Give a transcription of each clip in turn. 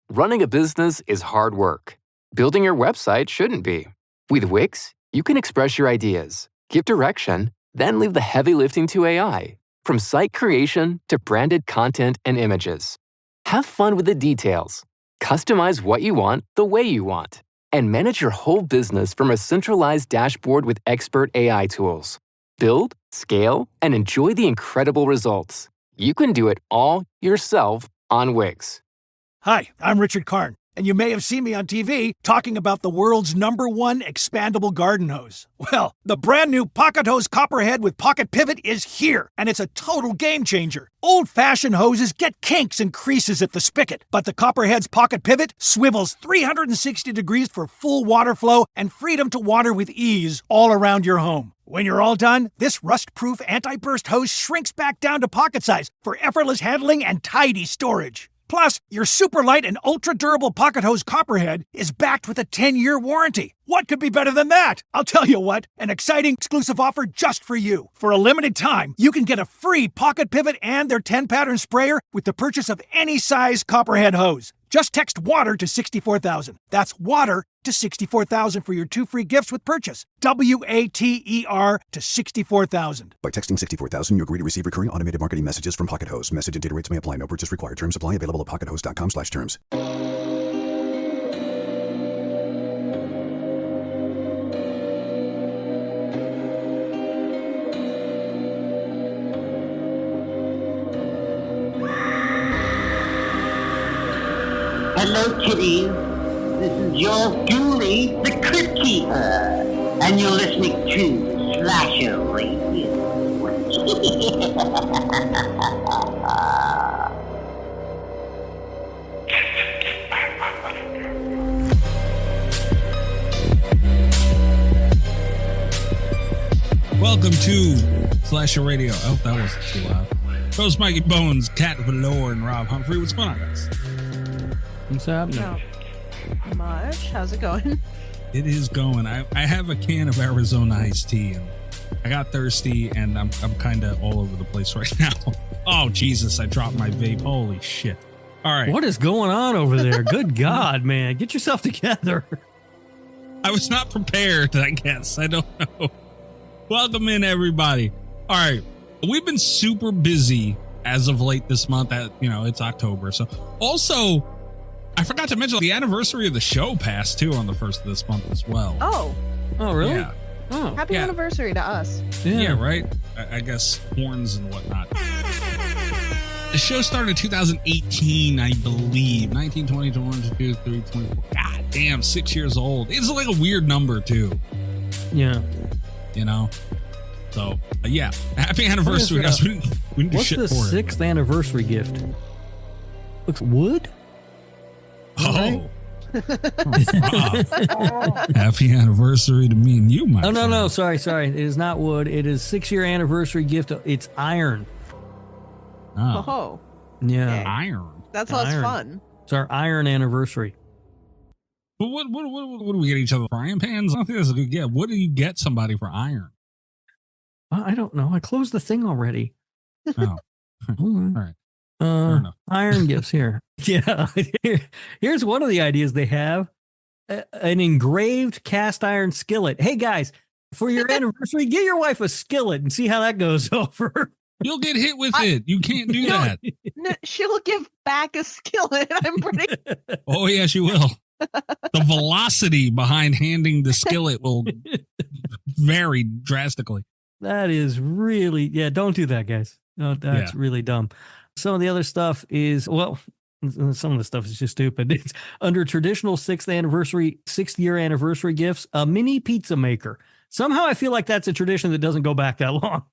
Running a business is hard work. Building your website shouldn't be. With Wix, you can express your ideas, give direction, then leave the heavy lifting to AI. From site creation to branded content and images. Have fun with the details. Customize what you want the way you want. And manage your whole business from a centralized dashboard with expert AI tools. Build, scale, and enjoy the incredible results. You can do it all yourself on Wix. Hi, I'm Richard Karn, and you may have seen me on TV talking about the world's #1 expandable garden hose. Well, the brand new Pocket Hose Copperhead with Pocket Pivot is here, and it's a total game changer. Old-fashioned hoses get kinks and creases at the spigot, but the Copperhead's Pocket Pivot swivels 360 degrees for full water flow and freedom to water with ease all around your home. When you're all done, this rust-proof anti-burst hose shrinks back down to pocket size for effortless handling and tidy storage. Plus, your super light and ultra-durable Pocket Hose Copperhead is backed with a 10-year warranty. What could be better than that? I'll tell you what, an exciting exclusive offer just for you. For a limited time, you can get a free Pocket Pivot and their 10-pattern sprayer with the purchase of any size Copperhead hose. Just text WATER to 64,000. That's WATER to 64,000 for your 2 free gifts with purchase. WATER to 64,000. By texting 64,000, you agree to receive recurring automated marketing messages from Pocket Hose. Message and data rates may apply. No purchase required. Terms apply. Available at pockethose.com/terms. Hello, kitties. This is your Domi, the Crypt Keeper, and you're listening to Slasher Radio. Welcome to Slasher Radio. Oh, that wasn't too loud. Host Mikey Bones, Cat Valor, and Rob Humphrey. What's going on, guys? What's happening? Not much. How's it going? It is going. I have a can of Arizona iced tea, and I got thirsty, and I'm kind of all over the place right now. Oh, Jesus, I dropped my vape. Holy shit. All right. What is going on over there? Good God, man. Get yourself together. I was not prepared, I guess. I don't know. Welcome in, everybody. All right. We've been super busy as of late this month. It's October. So also, I forgot to mention the anniversary of the show passed too on the 1st of this month as well. Oh, really? Yeah. Oh, happy anniversary to us. Yeah, right? I guess horns and whatnot. The show started in 2018, I believe. 19, 20, 21, 22, 23, 24. God damn, 6 years old. It's like a weird number too. Yeah. You know? So, yeah. Happy anniversary, guys. We didn't do shit for it. What's the 6th anniversary gift? Looks wood? Oh. Happy anniversary to me and you, my friend. No. Sorry. It is not wood. It is 6-year anniversary gift. It's iron. Oh. Yeah. Okay. Iron. That's less fun. It's our iron anniversary. But what do we get each other? Frying pans? I don't think that's a good gift. What do you get somebody for iron? I don't know. I closed the thing already. Oh. All right. Iron gifts here. Yeah. Here's one of the ideas they have. An engraved cast iron skillet. Hey guys, for your anniversary, get your wife a skillet and see how that goes over. You'll get hit with it. You can't do that. No, she'll give back a skillet. I'm pretty. Oh yeah, she will. The velocity behind handing the skillet will vary drastically. That is really, don't do that, guys. No, that's really dumb. Some of the other stuff is, well, some of the stuff is just stupid. It's under traditional 6th year anniversary gifts, a mini pizza maker. Somehow I feel like that's a tradition that doesn't go back that long.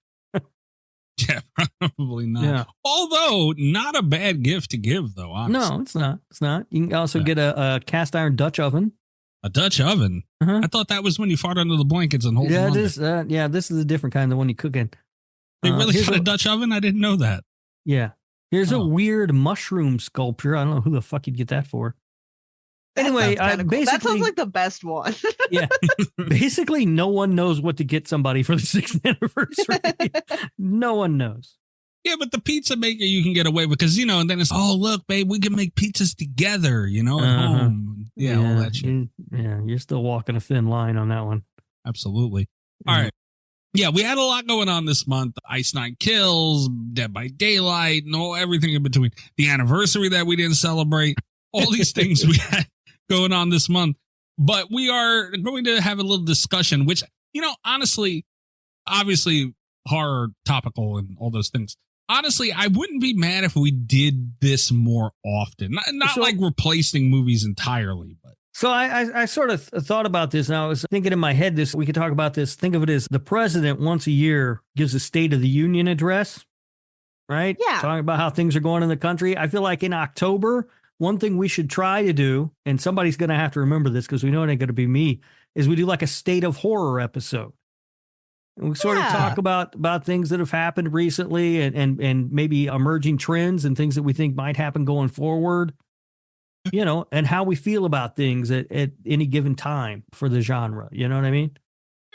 Yeah, probably not. Yeah. Although, not a bad gift to give, though, honestly. No, it's not. It's not. You can also get a cast iron Dutch oven. A Dutch oven? Uh-huh. I thought that was when you fart under the blankets and hold them under. This is a different kind, the one you cook in. They really got a Dutch oven? I didn't know that. Yeah. Here's a weird mushroom sculpture. I don't know who the fuck you'd get that for. Anyway, basically, that sounds like the best one. Yeah. Basically, no one knows what to get somebody for the 6th anniversary. No one knows. Yeah, but the pizza maker you can get away with because, and then it's, oh, look, babe, we can make pizzas together, at home. Yeah, all that shit. You're still walking a thin line on that one. Absolutely. All right. Yeah, we had a lot going on this month. Ice Nine Kills, Dead by Daylight, and everything in between. The anniversary that we didn't celebrate. All these things we had going on this month. But we are going to have a little discussion, which, honestly, obviously horror topical and all those things. Honestly, I wouldn't be mad if we did this more often. Not like replacing movies entirely, but. So I sort of thought about this, and I was thinking in my head we could talk about this. Think of it as the president once a year gives a State of the Union address, right? Yeah. Talking about how things are going in the country. I feel like in October, one thing we should try to do, and somebody's going to have to remember this because we know it ain't going to be me, is we do like a State of Horror episode. And we sort of talk about things that have happened recently and maybe emerging trends and things that we think might happen going forward, and how we feel about things at any given time for the genre. You know what I mean?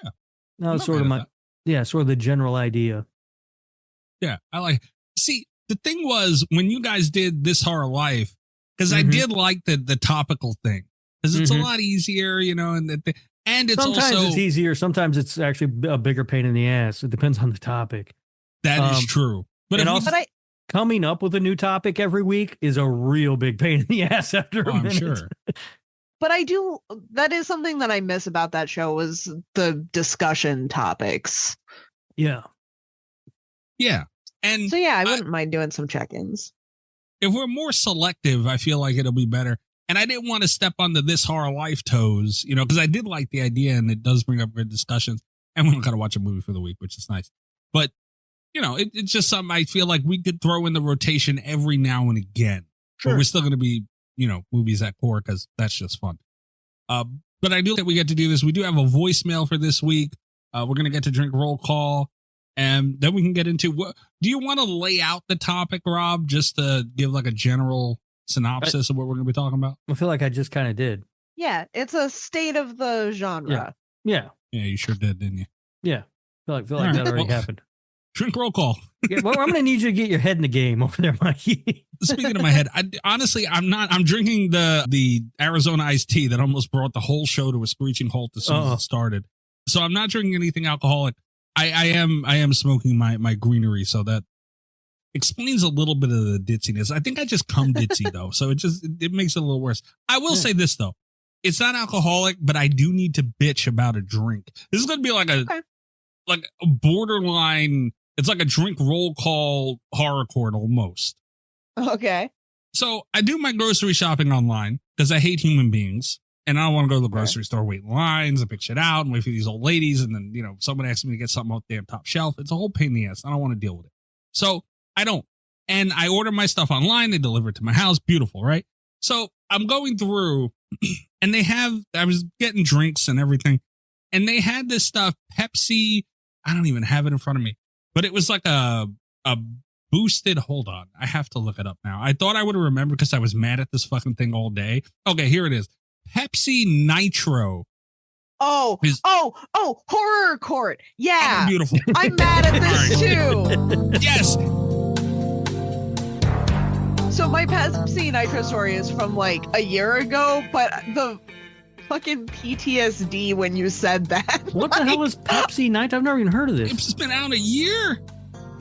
Yeah. That was sort of the general idea. Yeah. See, the thing was when you guys did This Horror Life, because I did like the topical thing because it's a lot easier, and it's sometimes also, it's easier. Sometimes it's actually a bigger pain in the ass. It depends on the topic. That is true. But coming up with a new topic every week is a real big pain in the ass after a minute. I'm sure. But that is something that I miss about that show was the discussion topics. Yeah. Yeah. And so, I wouldn't mind doing some check-ins. If we're more selective, I feel like it'll be better. And I didn't want to step on the This Horror Life toes, because I did like the idea and it does bring up good discussions. And we don't got to watch a movie for the week, which is nice. But, it's just something I feel like we could throw in the rotation every now and again. Sure. But we're still going to be, movies at core because that's just fun. But I do think we get to do this. We do have a voicemail for this week. We're going to get to drink roll call. And then we can get into do you want to lay out the topic, Rob, just to give like a general synopsis of what we're going to be talking about? I feel like I just kind of did. Yeah, it's a state of the genre. Yeah, you sure did, didn't you? Yeah, I feel like that already happened. Drink roll call. I'm going to need you to get your head in the game over there, Mikey. Speaking of my head, honestly, I'm drinking the Arizona iced tea that almost brought the whole show to a screeching halt as soon as it started. So I'm not drinking anything alcoholic. I am smoking my greenery, so that explains a little bit of the ditziness. I think I just come ditzy though, so it makes it a little worse. I will say this though, it's not alcoholic, but I do need to bitch about a drink. This is going to be like a borderline. It's like a drink roll call horror court almost. Okay. So I do my grocery shopping online because I hate human beings. And I don't want to go to the grocery store, wait in lines and pick shit out and wait for these old ladies. And then, someone asks me to get something off the damn top shelf. It's a whole pain in the ass. I don't want to deal with it. So I don't. And I order my stuff online. They deliver it to my house. Beautiful, right? So I'm going through and I was getting drinks and everything. And they had this stuff, Pepsi. I don't even have it in front of me. But it was like a boosted, hold on. I have to look it up now. I thought I would have remembered because I was mad at this fucking thing all day. Okay, here it is. Pepsi Nitro. Oh, horror court. Yeah. Oh, beautiful. I'm mad at this too. Yes. So my Pepsi Nitro story is from like a year ago, but the fucking PTSD when you said that. What the hell is Pepsi Nitro? I've never even heard of this. It's been out a year.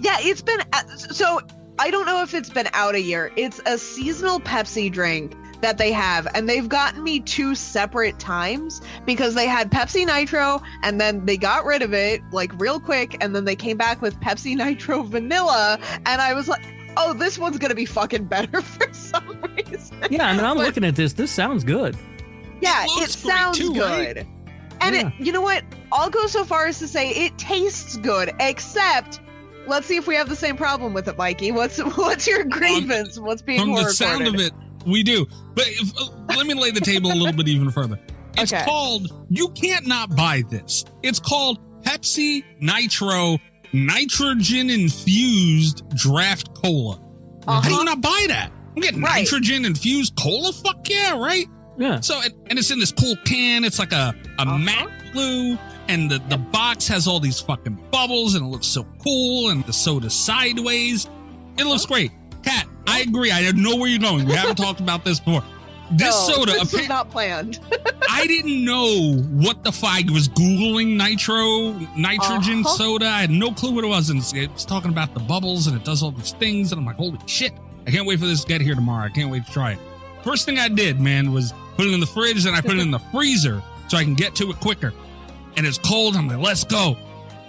Yeah, it's been, so I don't know if it's been out a year. It's a seasonal Pepsi drink that they have, and they've gotten me 2 separate times because they had Pepsi Nitro and then they got rid of it like real quick, and then they came back with Pepsi Nitro Vanilla, and I was like, oh, this one's gonna be fucking better for some reason. Yeah, I mean, I'm looking at this sounds good. Yeah, it sounds too, good. right? And you know what, I'll go so far as to say it tastes good, except let's see if we have the same problem with it, Mikey. What's your grievance? What's being from horror the sound recorded? of it? We do. But let me lay the table a little bit even further. It's called, you can't not buy this. It's called Pepsi Nitro Nitrogen Infused Draft Cola. How do you not buy that? I'm getting nitrogen infused cola? Fuck yeah, right? Yeah. So, and it's in this cool can. It's like a matte blue. And the box has all these fucking bubbles and it looks so cool. And the soda sideways. It looks great. Kat, I agree. I know where you're going. We haven't talked about this before. This soda, this was not planned. I didn't know what the fuck. I was Googling nitrogen soda. I had no clue what it was. And it was talking about the bubbles and it does all these things. And I'm like, holy shit. I can't wait for this to get here tomorrow. I can't wait to try it. First thing I did, man, was put it in the fridge. Then I put it in the freezer so I can get to it quicker. And it's cold. I'm like, let's go.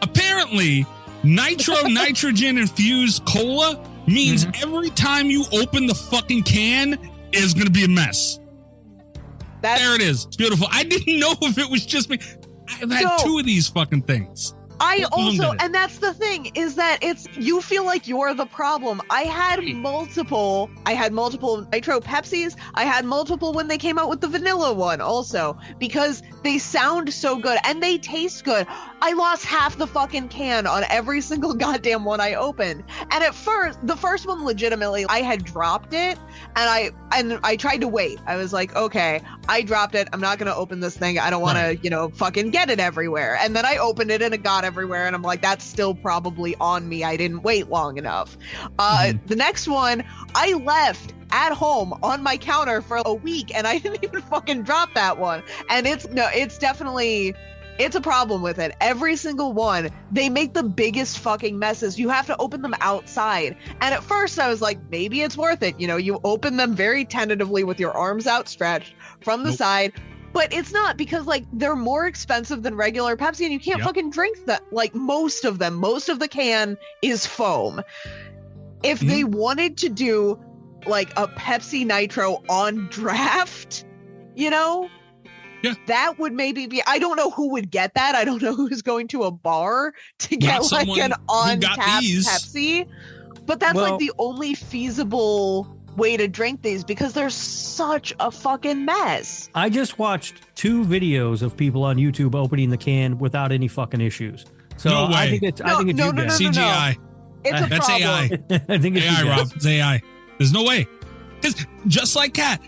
Apparently, nitrogen infused cola means every time you open the fucking can, is going to be a mess. There it is. It's beautiful. I didn't know if it was just me. I've had two of these fucking things. I also, and that's the thing, is that you feel like you're the problem. I had multiple Nitro Pepsis. I had multiple when they came out with the vanilla one also, because they sound so good and they taste good. I lost half the fucking can on every single goddamn one I opened. And at first, the first one legitimately, I had dropped it and I tried to wait. I was like, okay, I dropped it. I'm not going to open this thing. I don't want to, fucking get it everywhere. And then I opened it and it got everywhere. And I'm like, that's still probably on me. I didn't wait long enough. The next one, I left at home on my counter for a week and I didn't even fucking drop that one. And it's a problem with it. Every single one, they make the biggest fucking messes. You have to open them outside. And at first I was like, maybe it's worth it. You open them very tentatively with your arms outstretched from the side. But it's not, because they're more expensive than regular Pepsi and you can't fucking drink that. Most of them, most of the can is foam. If they wanted to do a Pepsi Nitro on draft, that would maybe be, I don't know who would get that. I don't know who's going to a bar to get an on-tap Pepsi. But that's the only feasible way to drink these, because they're such a fucking mess. I just watched 2 videos of people on YouTube opening the can without any fucking issues. So no way. I think it's no, CGI. It's a That's problem. AI. I think it's AI, you guys. Rob. It's AI. There's no way. Because just like Kat,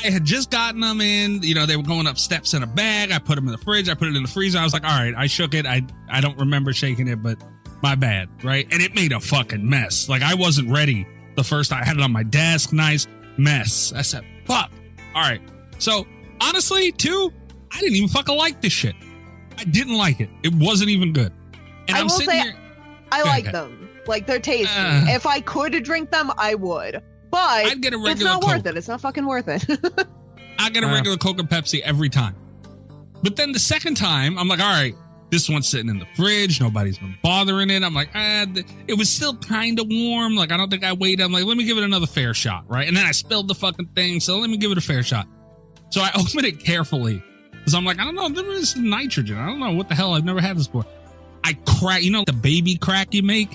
I had just gotten them in, they were going up steps in a bag. I put them in the fridge. I put it in the freezer. I was like, all right, I shook it. I don't remember shaking it, but my bad, right? And it made a fucking mess. I wasn't ready the first time. I had it on my desk. Nice mess. I said, fuck. All right. So, honestly, too, I didn't even fucking like this shit. I didn't like it. It wasn't even good. And I I'm will sitting say, here. I like them. They're tasty. If I could drink them, I would. But I'd get a regular it's not Coke. worth it. It's not fucking worth it. I get a regular Coke and Pepsi every time. But then the second time, I'm like, all right, this one's sitting in the fridge. Nobody's been bothering it. I'm like, it was still kind of warm. I don't think I waited. I'm like, let me give it another fair shot, right? And then I spilled the fucking thing, so let me give it a fair shot. So I opened it carefully because I'm like, I don't know, there is nitrogen. I don't know what the hell. I've never had this before. I crack, the baby crack you make?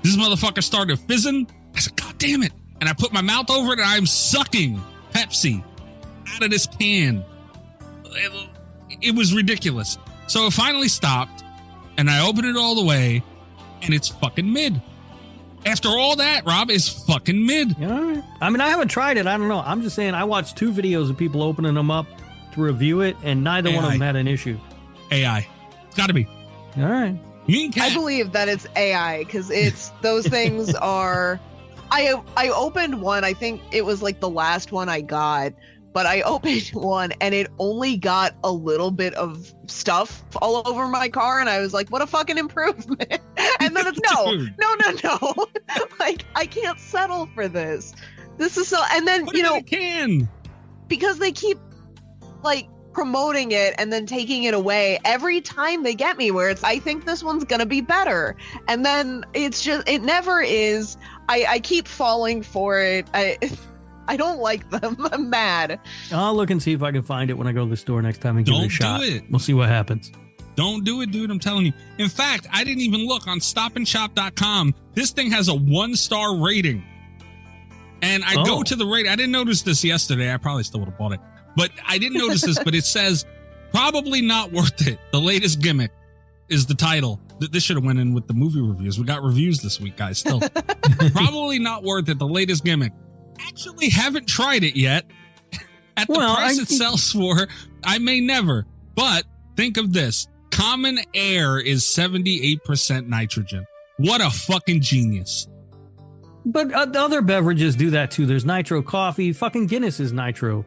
This motherfucker started fizzing. I said, God damn it. And I put my mouth over it and I'm sucking Pepsi out of this can. It was ridiculous. So it finally stopped and I opened it all the way and it's fucking mid. After all that, Rob, is fucking mid. Yeah. I mean, I haven't tried it. I don't know. I'm just saying I watched 2 videos of people opening them up to review it and neither one of them had an issue. AI. It's got to be. All right. I believe that it's AI because those things are. I opened one. I think it was the last one I got, but I opened one and it only got a little bit of stuff all over my car, and I was like, "What a fucking improvement!" And then it's no. I can't settle for this. This is so. And then because they keep promoting it and then taking it away every time they get me, where I think this one's gonna be better, and then it never is. I keep falling for it. I don't like them. I'm mad. I'll look and see if I can find it when I go to the store next time and give it a shot. Don't do it. We'll see what happens. Don't do it, dude. I'm telling you. In fact, I didn't even look on stopandshop.com. This thing has a 1-star rating. And I go to the rating. I didn't notice this yesterday. I probably still would have bought it. But I didn't notice this, but it says, probably not worth it. The latest gimmick is the title. This should have went in with the movie reviews. We got reviews this week, guys, still. Probably not worth it. The latest gimmick. Actually haven't tried it yet. At the price it sells for, I may never. But think of this. Common air is 78% nitrogen. What a fucking genius. But the other beverages do that too. There's nitro coffee. Fucking Guinness is nitro.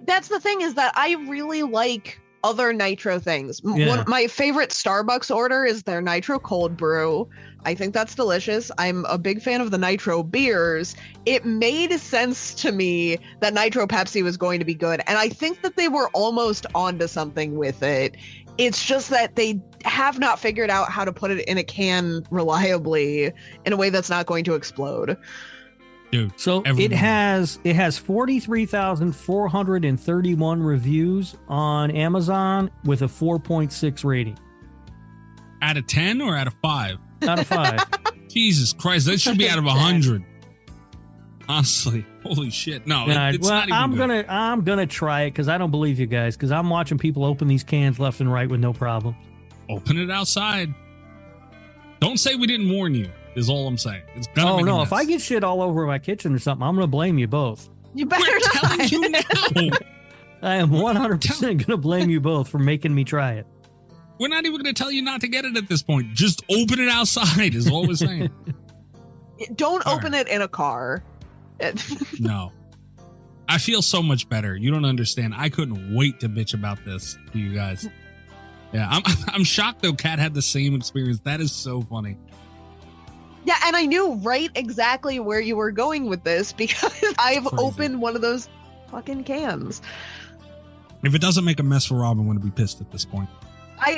That's the thing, is that I really like other nitro things. Yeah. My favorite Starbucks order is their nitro cold brew. I think that's delicious. I'm a big fan of the nitro beers. It made sense to me that Nitro Pepsi was going to be good, and I think that they were almost onto something with it. It's just that they have not figured out how to put it in a can reliably in a way that's not going to explode. Dude, so it has 43,431 reviews on Amazon with a 4.6 rating. Out of 10 or out of 5? Out of 5. Jesus Christ, that should be out of 100. Honestly, holy shit. No, it's not even I'm gonna try it because I don't believe you guys, because I'm watching people open these cans left and right with no problem. Open it outside. Don't say we didn't warn you. Is all I'm saying. It's gonna make a mess. If I get shit all over my kitchen or something, I'm gonna blame you both. You better We're not. telling you now. I am 100% gonna blame you both for making me try it. We're not even gonna tell you not to get it at this point. Just open it outside is all we're saying. Don't open it in a car. No. I feel so much better. You don't understand. I couldn't wait to bitch about this to you guys. Yeah, I'm shocked though Kat had the same experience. That is so funny. Yeah, and I knew right exactly where you were going with this because I've opened one of those fucking cans. If it doesn't make a mess for Rob, I'm going to be pissed at this point.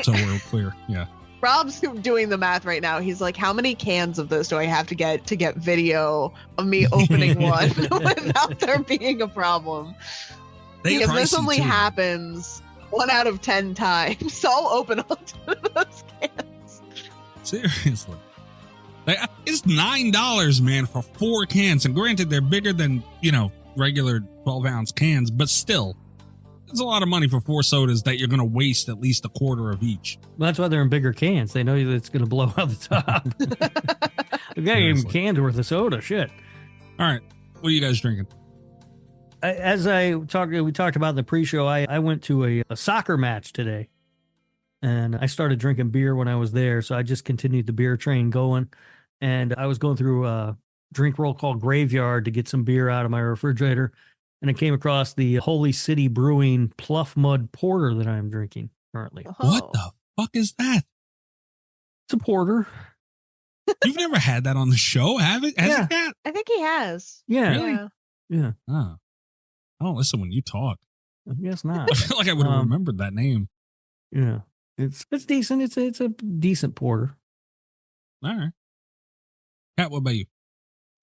So we're clear. Yeah. Rob's doing the math right now. He's like, how many cans of this do I have to get video of me opening one without there being a problem? Because this only happens 1 out of 10 times. So I'll open all 2 of those cans. Seriously. It's $9, man, for 4 cans. And granted, they're bigger than, regular 12-ounce cans, but still, it's a lot of money for 4 sodas that you're going to waste at least a quarter of each. Well, that's why they're in bigger cans. They know that it's going to blow out the top. Okay, cans worth of soda. Shit. All right. What are you guys drinking? We talked about in the pre-show, I went to a soccer match today. And I started drinking beer when I was there, so I just continued the beer train going. And I was going through a drink roll called Graveyard to get some beer out of my refrigerator. And I came across the Holy City Brewing Pluff Mud Porter that I'm drinking currently. Oh. What the fuck is that? It's a porter. You've never had that on the show, have it? Has it, Kat? I think he has. Yeah. Really? Yeah. Oh. I don't listen when you talk. I guess not. I feel like I would have remembered that name. Yeah. It's decent. It's a decent porter. All right. Kat, what about you?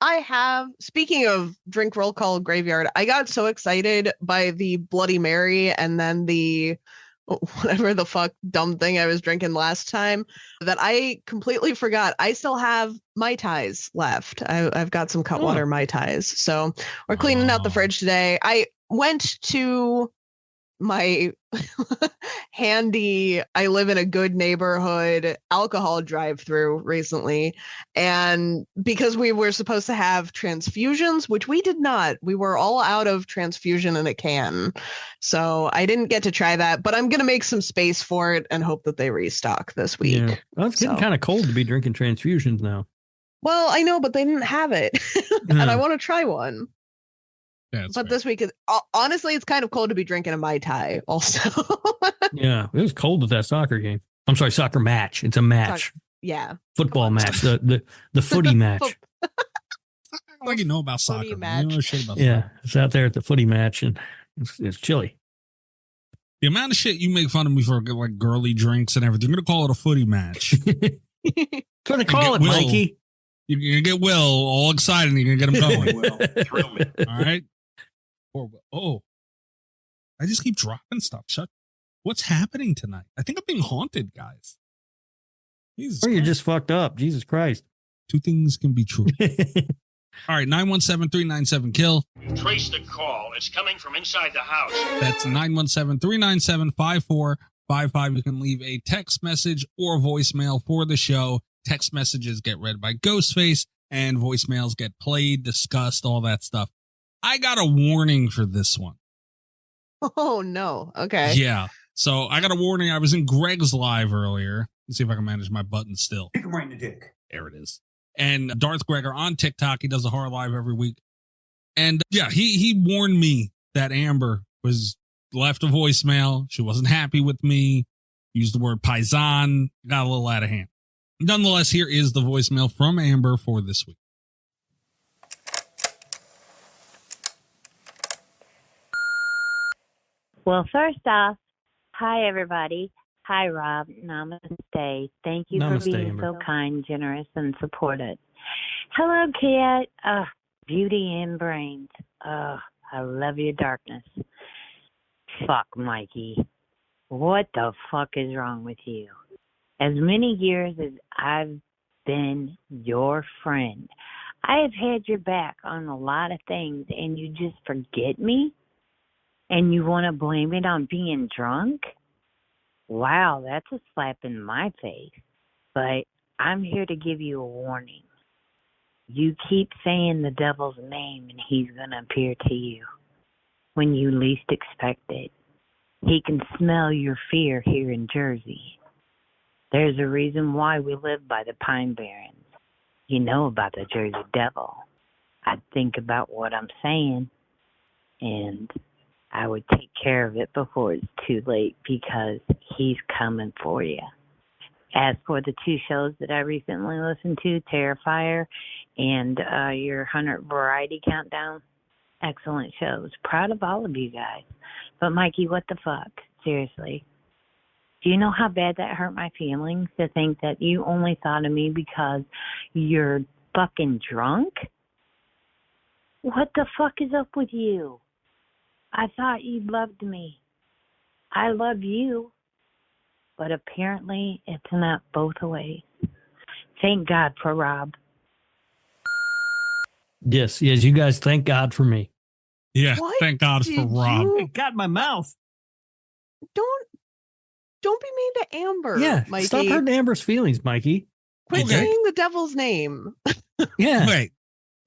I have, speaking of drink roll call Graveyard, I got so excited by the Bloody Mary and then the whatever the fuck dumb thing I was drinking last time that I completely forgot. I still have Mai Tais left. I've got some Cutwater Mai Tais. So we're cleaning out the fridge today. I went to my handy, I live in a good neighborhood alcohol drive-through recently, and because we were supposed to have transfusions, which we did not, we were all out of transfusion in a can, so I didn't get to try that, but I'm gonna make some space for it and hope that they restock this week. Yeah. Well, it's getting kind of cold to be drinking transfusions now. Well, I know, but they didn't have it. And I want to try one. Yeah, but this week is honestly, it's kind of cold to be drinking a Mai Tai also. Yeah, it was cold with that soccer game. I'm sorry, soccer match. It's a match. Yeah. Football match. The footy match. Like you know about soccer. You know shit about soccer. It's out there at the footy match and it's chilly. The amount of shit you make fun of me for, like girly drinks and everything, you're going to call it a footy match. That's what they call it, Mikey. You're going to get Will all excited and you're going to get him going. Will, thrill me. All right. Oh, I just keep dropping stuff. What's happening tonight? I think I'm being haunted, guys. Jesus or you're just fucked up. Jesus Christ. 2 things can be true. All right, 917-397-KILL. Trace the call. It's coming from inside the house. That's 917-397-5455. You can leave a text message or voicemail for the show. Text messages get read by Ghostface, and voicemails get played, discussed, all that stuff. I got a warning for this one. Oh, no. Okay. Yeah. So I got a warning. I was in Greg's live earlier. Let's see if I can manage my button still. Kick him right in the dick. There it is. and Darth Gregor on TikTok. He does a horror live every week. And yeah, he warned me that Amber was left a voicemail. She wasn't happy with me. Used the word paisan. Got a little out of hand. Nonetheless, here is the voicemail from Amber for this week. Well, first off, hi, everybody. Hi, Rob. Namaste. Thank you for being Amber. so kind, generous, and supportive. Hello, Kat. Beauty and brains. I love your darkness. Fuck, Mikey. What the fuck is wrong with you? As many years as I've been your friend, I have had your back on a lot of things, and you just forget me? And you want to blame it on being drunk? Wow, that's a slap in my face. But I'm here to give you a warning. You keep saying the devil's name and he's going to appear to you when you least expect it. He can smell your fear here in Jersey. There's a reason why we live by the Pine Barrens. You know about the Jersey Devil. I think about what I'm saying, and I would take care of it before it's too late because he's coming for you. As for the two shows that I recently listened to, Terrifier and your 100 Variety Countdown, excellent shows. Proud of all of you guys. But Mikey, what the fuck? Seriously. Do you know how bad that hurt my feelings to think that you only thought of me because you're fucking drunk? What the fuck is up with you? I thought you loved me. I love you. But apparently it's not both ways. Thank God for Rob. Yes, you guys, thank God for me. Yeah, What thank God for did Rob. you- It got in my mouth. Don't be mean to Amber, Yeah, Mikey. stop hurting Amber's feelings, Mikey. Quit Okay. saying the devil's name. Yeah. Wait,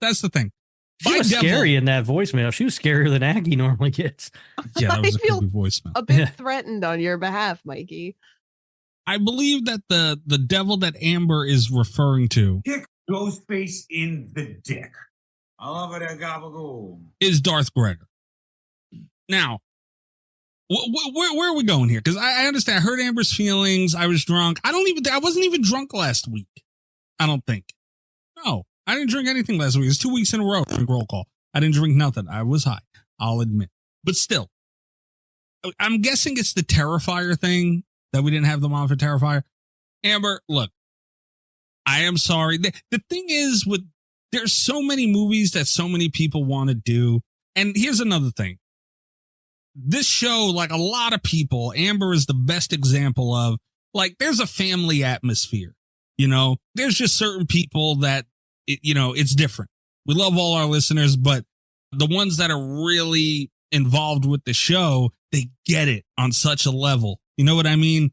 that's the thing. She By was devil- scary in that voicemail. She was scarier than Aggie normally gets. Yeah, that was a I feel creepy voicemail. A bit Yeah. threatened on your behalf, Mikey. I believe that the devil that Amber is referring to Kick Ghostface in the dick. I love it, gabagool. is Darth Gregor. Now, where are we going here? Because I understand. I hurt Amber's feelings. I was drunk. I wasn't even drunk last week. I don't think. No, I didn't drink anything last week. It's 2 weeks in a row. Drink roll call. I didn't drink nothing. I was high. I'll admit. But still, I'm guessing it's the Terrifier thing that we didn't have them on for Terrifier. Amber, look, I am sorry. The thing is, there's so many movies that so many people want to do. And here's another thing. This show, like a lot of people, Amber is the best example of, like, there's a family atmosphere. You know, there's just certain people that, it's different. We love all our listeners, but the ones that are really involved with the show, they get it on such a level. You know what I mean?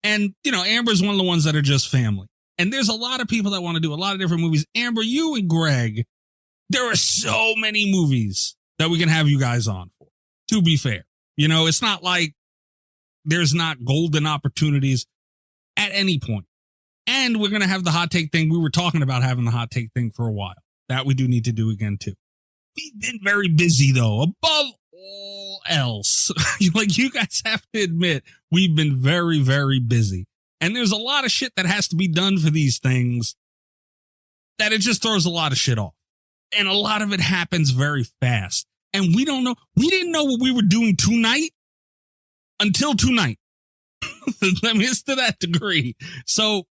And, Amber's one of the ones that are just family. And there's a lot of people that want to do a lot of different movies. Amber, you and Greg, there are so many movies that we can have you guys on for, to be fair. It's not like there's not golden opportunities at any point. And we're going to have the hot take thing. We were talking about having the hot take thing for a while. That we do need to do again, too. We've been very busy, though, above all else. Like, you guys have to admit, we've been very, very busy. And there's a lot of shit that has to be done for these things that it just throws a lot of shit off. And a lot of it happens very fast. And we don't know. We didn't know what we were doing tonight until tonight. I mean, it's to that degree. So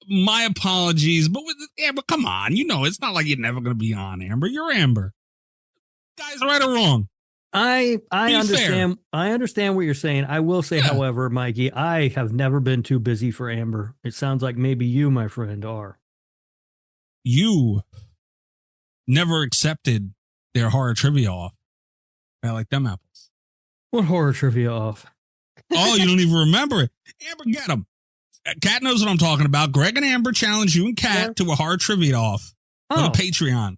my apologies. But with Amber, come on. It's not like you're never going to be on, Amber. You're Amber. Guys, right or wrong? I understand. Fair. I understand what you're saying. I will say, however, Mikey, I have never been too busy for Amber. It sounds like maybe you, my friend, are. You never accepted their horror trivia off. I like them apples. What horror trivia off? Oh, you don't even remember it. Amber, get them. Kat knows what I'm talking about. Greg and Amber challenge you and Kat to a horror trivia off on Patreon.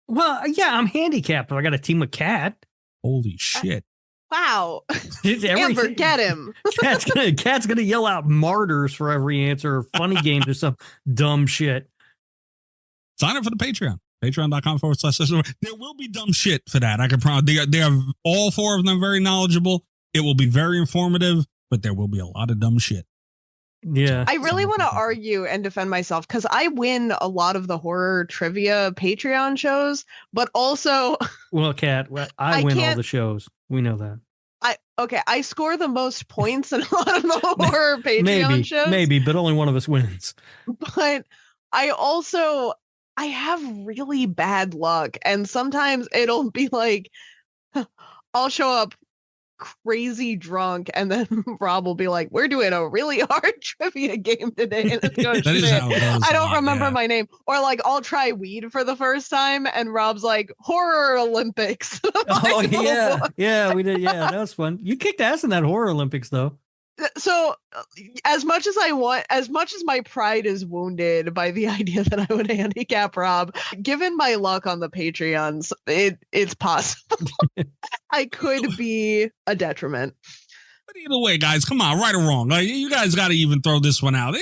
Well, yeah, I'm handicapped, but I got a team of Kat. Holy shit. Wow. Everything. Amber, get him. Kat's gonna yell out martyrs for every answer, or funny games or some dumb shit. sign up for the Patreon. Patreon.com/. There will be dumb shit for that. I can promise. They are all 4 of them very knowledgeable. It will be very informative, but there will be a lot of dumb shit. Yeah. I really want to argue and defend myself because I win a lot of the horror trivia Patreon shows, but also. Well, Kat, I win all the shows. We know that. I score the most points in a lot of the horror Patreon shows. Maybe, but only one of us wins. But I have really bad luck, and sometimes it'll be like I'll show up crazy drunk, and then Rob will be like, "We're doing a really hard trivia game today," and it's going That is how it goes I don't a lot, remember my name, or like I'll try weed for the first time, and Rob's like, "Horror Olympics." Oh Like, yeah, boy. yeah, we did. Yeah, that was fun. You kicked ass in that horror Olympics, though. So as much as my pride is wounded by the idea that I would handicap Rob, given my luck on the Patreons, it's possible I could be a detriment. But either way, guys, come on, right or wrong. Like, you guys got to even throw this one out.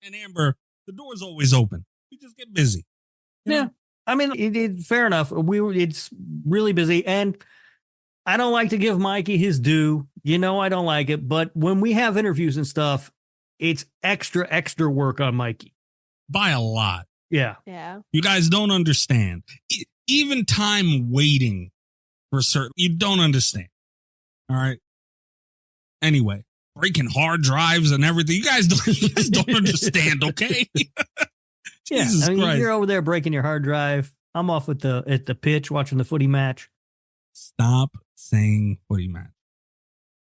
And Amber, the door's always open. We just get busy. Yeah. I mean, fair enough. It's really busy, and I don't like to give Mikey his due. You know, I don't like it. But when we have interviews and stuff, it's extra work on Mikey. By a lot. Yeah. Yeah. You guys don't understand. Even time waiting for certain, you don't understand. All right. Anyway, breaking hard drives and everything. You guys don't understand, okay? Jesus Christ. You're over there breaking your hard drive. I'm off at the pitch watching the footy match. Stop saying footy match.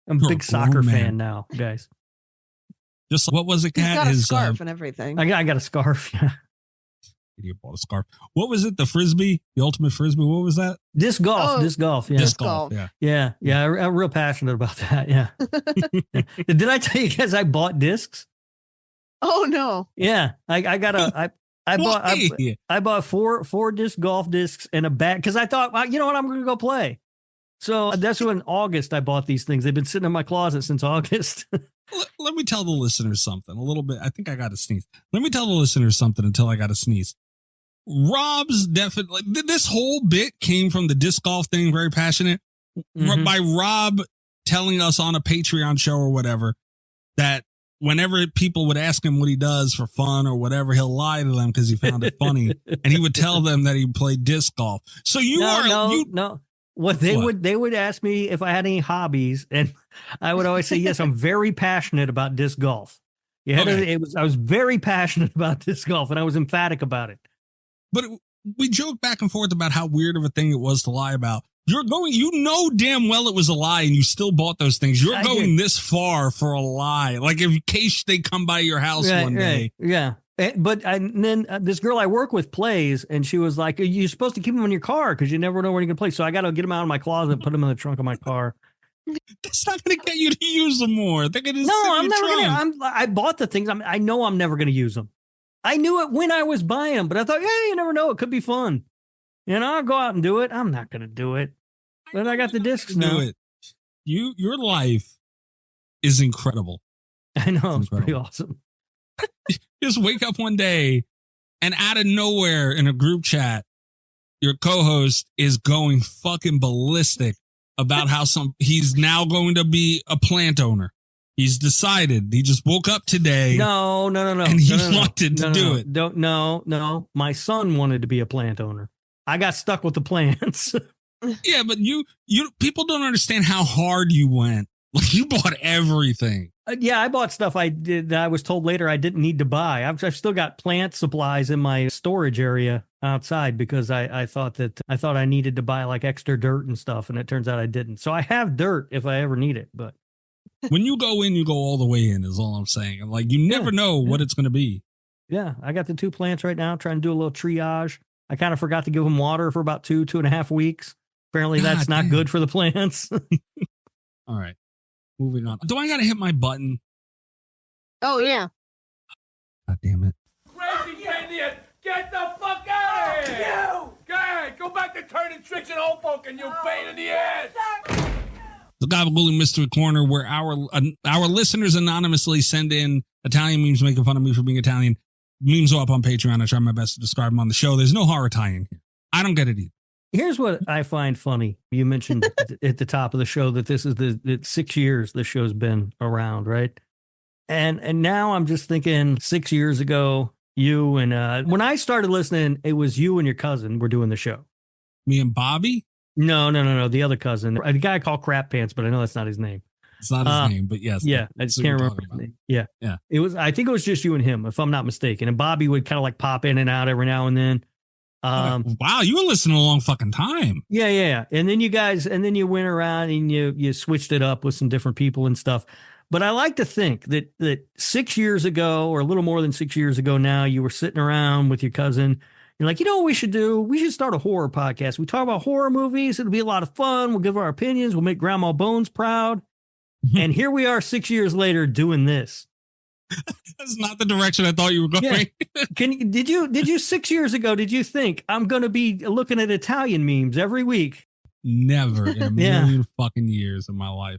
I'm a big soccer fan now, guys. Just what was it, Kat? He's got a scarf and everything. I got a scarf. Yeah. Idiot bought a scarf. What was it? The frisbee, the ultimate frisbee. What was that? Disc golf. Oh, disc golf. Yeah. Disc golf. Yeah. Yeah. I'm real passionate about that. Yeah. Did I tell you guys I bought discs? Oh no. Yeah. I bought four disc golf discs and a bat because I thought, well, you know what, I'm going to go play. So that's when in August I bought these things. They've been sitting in my closet since August. Let me tell the listeners something a little bit. I think I got to sneeze. Let me tell the listeners something until I got to sneeze. Rob's definitely, this whole bit came from the disc golf thing, very passionate, by Rob telling us on a Patreon show or whatever that whenever people would ask him what he does for fun or whatever, he'll lie to them because he found it funny. And he would tell them that he played disc golf. So No. They would ask me if I had any hobbies, and I would always say, yes, I'm very passionate about disc golf. Yeah, okay. I was very passionate about disc golf, and I was emphatic about it. But we joked back and forth about how weird of a thing it was to lie about. You know damn well it was a lie, and you still bought those things. You're going this far for a lie, like in case they come by your house one day. Yeah. But then this girl I work with plays, and she was like, "You're supposed to keep them in your car because you never know when you're going to play." So I got to get them out of my closet and put them in the trunk of my car. That's not going to get you to use them more. They're going to I'm never going to. I bought the things. I know I'm never going to use them. I knew it when I was buying them, but I thought, you never know. It could be fun. I'll go out and do it. I'm not going to do it. But I got the discs now. Do it. Your life is incredible. I know. It's pretty awesome. Just wake up one day and out of nowhere in a group chat, your co-host is going fucking ballistic about how he's now going to be a plant owner. He's decided. He just woke up today. No. And he wanted to do it. No. My son wanted to be a plant owner. I got stuck with the plants. Yeah, but you people don't understand how hard you went. Like, you bought everything. Yeah, I bought stuff I was told later I didn't need to buy. I've still got plant supplies in my storage area outside because I thought I needed to buy like extra dirt and stuff, and it turns out I didn't. So I have dirt if I ever need it. But when you go in, you go all the way in, is all I'm saying. And like, you never know what it's going to be. Yeah, I got the 2 plants right now, trying to do a little triage. I kind of forgot to give them water for about 2.5 weeks. Apparently that's not good for the plants. All right. Moving on. Do I got to hit my button? Oh, yeah. God damn it. Crazy idiot! Get the fuck out of here! You! Go ahead, go back to turning tricks and old folk and you pain in the ass! The Gabagool Mystery Corner, where our listeners anonymously send in Italian memes making fun of me for being Italian. Memes are up on Patreon. I try my best to describe them on the show. There's no horror tie-in here. I don't get it either. Here's what I find funny. You mentioned at the top of the show that this is the 6 years the show's been around, right? And now I'm just thinking 6 years ago, you and when I started listening, it was you and your cousin were doing the show. Me and Bobby? No. The other cousin, a guy called Crap Pants, but I know that's not his name. It's not his name, but yes. Yeah, I just can't remember his name. Yeah. It was. I think it was just you and him, if I'm not mistaken. And Bobby would kind of like pop in and out every now and then. Wow, you were listening a long fucking time. Yeah. And then you went around and you switched it up with some different people and stuff. But I like to think that 6 years ago, or a little more than 6 years ago now, you were sitting around with your cousin. You're like, you know what we should do? We should start a horror podcast. We talk about horror movies. It'll be a lot of fun. We'll give our opinions. We'll make Grandma Bones proud. And here we are 6 years later doing this. That's not the direction I thought you were going. Yeah. Did you 6 years ago, did you think I'm going to be looking at Italian memes every week? Never in a million fucking years of my life.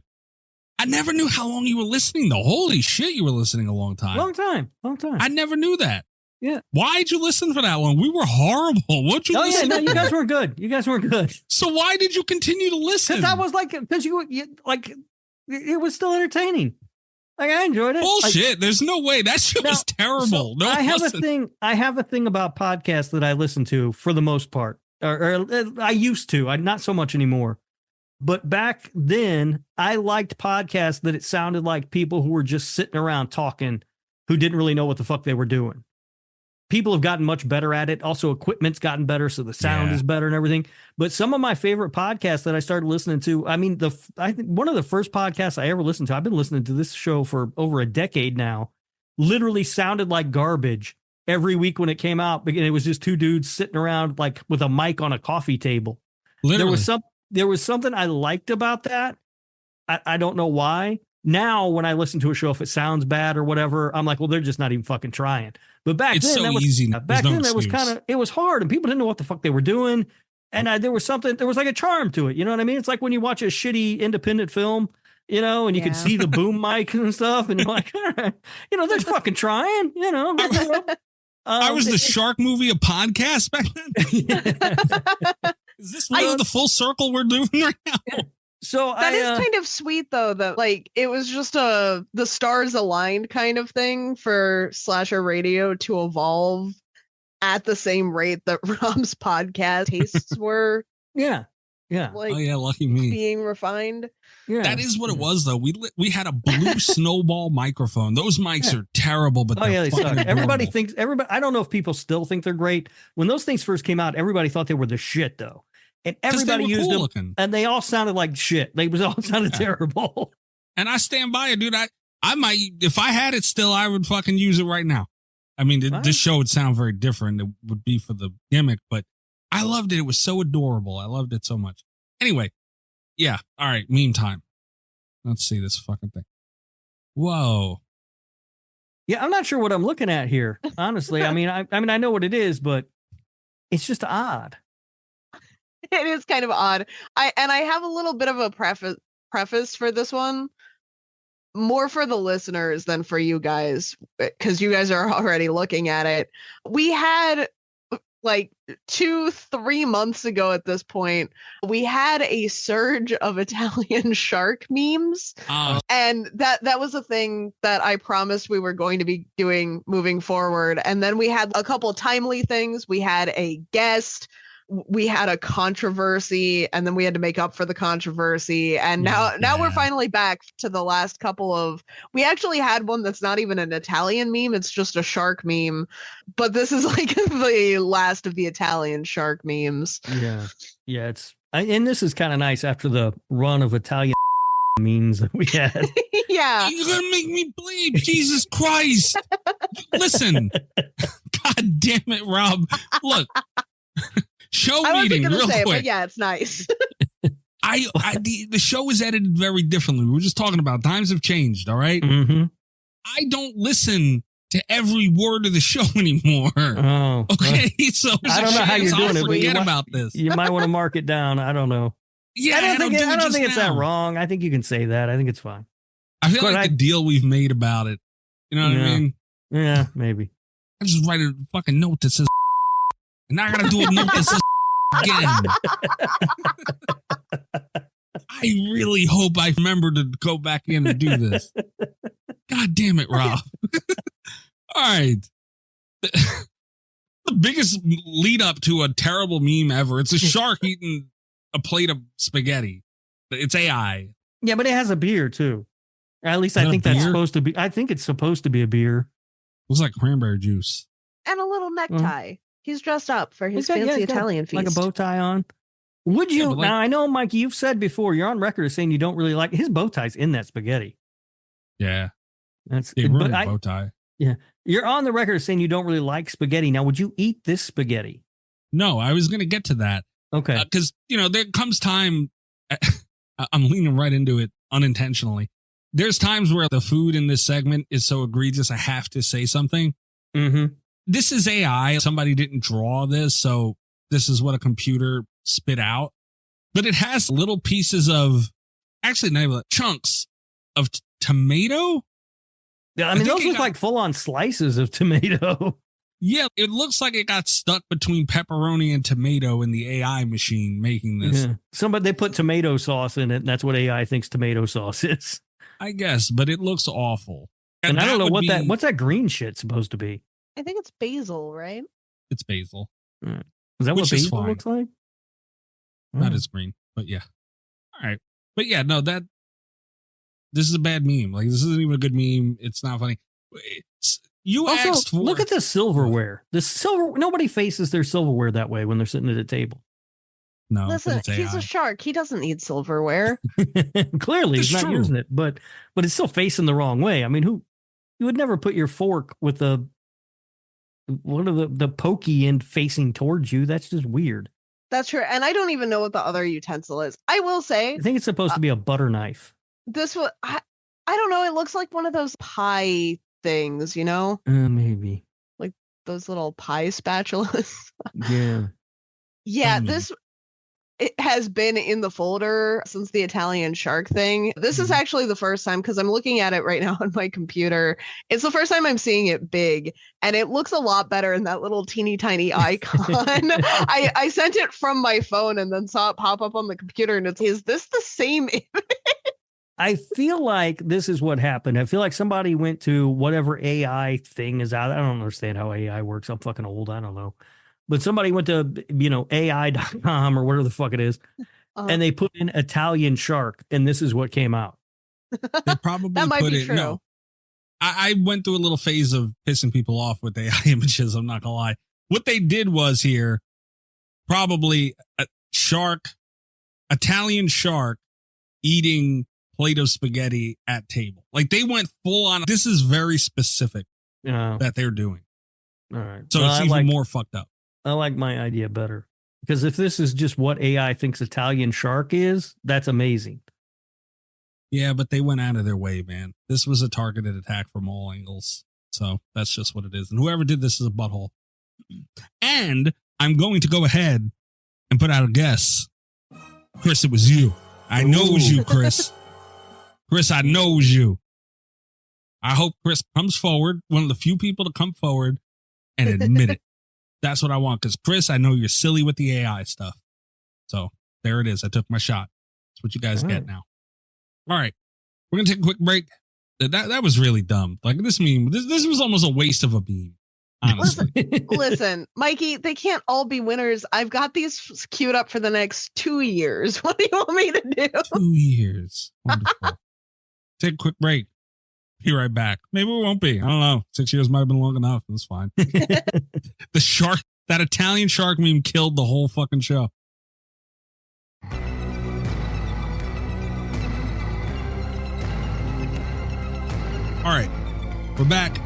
I never knew how long you were listening though. Holy shit, you were listening a long time. Long time. I never knew that. Yeah. Why'd you listen for that long? We were horrible. What'd you listen? No, you guys weren't good. So why did you continue to listen? Because I was like, it was still entertaining. Like I enjoyed it. Bullshit. There's no way. That shit was terrible. So I have a thing about podcasts that I listen to for the most part, or I used to. Not so much anymore. But back then, I liked podcasts that it sounded like people who were just sitting around talking, who didn't really know what the fuck they were doing. People have gotten much better at it. Also, equipment's gotten better, so the sound is better and everything. But some of my favorite podcasts that I started listening to, I think one of the first podcasts I ever listened to, I've been listening to this show for over a decade now, literally sounded like garbage every week when it came out. And it was just two dudes sitting around like with a mic on a coffee table. Literally. There was something I liked about that. I don't know why. Now, when I listen to a show, if it sounds bad or whatever, I'm like, well, they're just not even fucking trying. But back then, so easy. Back then, that was it was hard and people didn't know what the fuck they were doing. And there was like a charm to it. You know what I mean? It's like when you watch a shitty independent film, and you can see the boom mic and stuff. And you're like, all right, they're fucking trying, I was the shark movie a podcast back then. Is this really the full circle we're doing right now? Yeah. So that is kind of sweet though, that like it was just the stars aligned kind of thing for Slasher Radio to evolve at the same rate that Rob's podcast tastes were. Yeah. Like, lucky me. Being refined. Yeah. That is what it was though. We had a blue snowball microphone. Those mics are terrible, but they suck. Everybody thinks I don't know if people still think they're great. When those things first came out, everybody thought they were the shit though. And everybody used them, and they all sounded like shit. They all sounded terrible. And I stand by it, dude. I might, if I had it still, I would fucking use it right now. I mean, this show would sound very different. It would be for the gimmick, but I loved it. It was so adorable. I loved it so much. Anyway, yeah. All right, meme time. Let's see this fucking thing. Whoa. Yeah, I'm not sure what I'm looking at here. Honestly, I mean, I know what it is, but it's just odd. It is kind of odd. I have a little bit of a preface for this one, more for the listeners than for you guys, because you guys are already looking at it. We had like 2-3 months ago at this point, we had a surge of Italian shark memes. And that was a thing that I promised we were going to be doing moving forward. And then we had a couple timely things. We had a guest. We had a controversy, and then we had to make up for the controversy. And now we're finally back to the last couple of. We actually had one that's not even an Italian meme; it's just a shark meme. But this is like the last of the Italian shark memes. Yeah. And this is kind of nice after the run of Italian memes that we had. Yeah, you're gonna make me bleed, Jesus Christ! Listen, God damn it, Rob. Look. Show meeting real quick. But yeah, it's nice. The show is edited very differently. We were just talking about times have changed. All right. Mm-hmm. I don't listen to every word of the show anymore. Oh, okay. So I don't know how you're doing it. Forget about this. You might want to mark it down. I don't know. Yeah, I don't think it's that wrong. I think you can say that. I think it's fine. I feel like the deal we've made about it. You know what I mean? Yeah, maybe. I just write a fucking note that says and now I gotta do a note that says again. I really hope I remember to go back in and do this. God damn it, Rob. All right. The biggest lead up to a terrible meme ever. It's a shark eating a plate of spaghetti. It's AI. Yeah, but it has a beer too. At least I think that's supposed to be. I think it's supposed to be a beer. Looks like cranberry juice. And a little necktie. He's dressed up for his fancy Italian feast. Like a bow tie on. Would you? Now, I know, Mikey, you've said before, you're on record as saying you don't really like his bow tie's in that spaghetti. Yeah. That's a bow tie. Yeah. You're on the record as saying you don't really like spaghetti. Now, would you eat this spaghetti? No, I was going to get to that. Okay. Because, there comes time, I'm leaning right into it unintentionally. There's times where the food in this segment is so egregious, I have to say something. Mm-hmm. This is AI. Somebody didn't draw this, so this is what a computer spit out. But it has little pieces of, actually, not chunks of tomato. Yeah, I mean, those look like full-on slices of tomato. Yeah, it looks like it got stuck between pepperoni and tomato in the AI machine making this. Yeah. They put tomato sauce in it, and that's what AI thinks tomato sauce is. I guess, but it looks awful. And I don't know what's that green shit supposed to be? I think it's basil, right? It's basil. Is that what basil looks like? Not as green, but yeah. All right. But yeah, no, this is a bad meme. Like, this isn't even a good meme. It's not funny. Look at the silverware. Nobody faces their silverware that way when they're sitting at a table. No, listen, he's a shark. He doesn't need silverware. Clearly, he's not using it, but it's still facing the wrong way. I mean, you would never put your fork with the pokey end facing towards you. That's just weird. That's true, and I don't even know what the other utensil is. I will say, I think it's supposed to be a butter knife. This was I don't know. It looks like one of those pie things, maybe like those little pie spatulas. Yeah. It has been in the folder since the Italian shark thing. This is actually the first time, because I'm looking at it right now on my computer. It's the first time I'm seeing it big, and it looks a lot better in that little teeny tiny icon. I sent it from my phone and then saw it pop up on the computer, and is this the same image? I feel like this is what happened. I feel like somebody went to whatever AI thing is out. I don't understand how AI works. I'm fucking old. I don't know. But somebody went to, AI.com or whatever the fuck it is, and they put in Italian shark, and this is what came out. They probably that might put be it. True. No, I went through a little phase of pissing people off with AI images. I'm not gonna lie. What they did was here, probably a Italian shark eating plate of spaghetti at table. Like, they went full on. This is very specific that they're doing. All right. So it's even more fucked up. I like my idea better, because if this is just what AI thinks Italian shark is, that's amazing. Yeah, but they went out of their way, man. This was a targeted attack from all angles. So that's just what it is. And whoever did this is a butthole. And I'm going to go ahead and put out a guess. Chris, it was you. I know it was you, Chris. Chris, I know it was you. I hope Chris comes forward, one of the few people to come forward and admit it. That's what I want, because Chris, I know you're silly with the AI stuff. So there it is. I took my shot. That's what you guys get now. All right. We're going to take a quick break. That was really dumb. Like, this meme, this was almost a waste of a meme, honestly. Listen, Mikey, they can't all be winners. I've got these queued up for the next 2 years. What do you want me to do? 2 years. Wonderful. Take a quick break. Be right back. Maybe we won't be. I don't know. 6 years might have been long enough. That's fine. The shark, that Italian shark meme killed the whole fucking show. All right. We're back.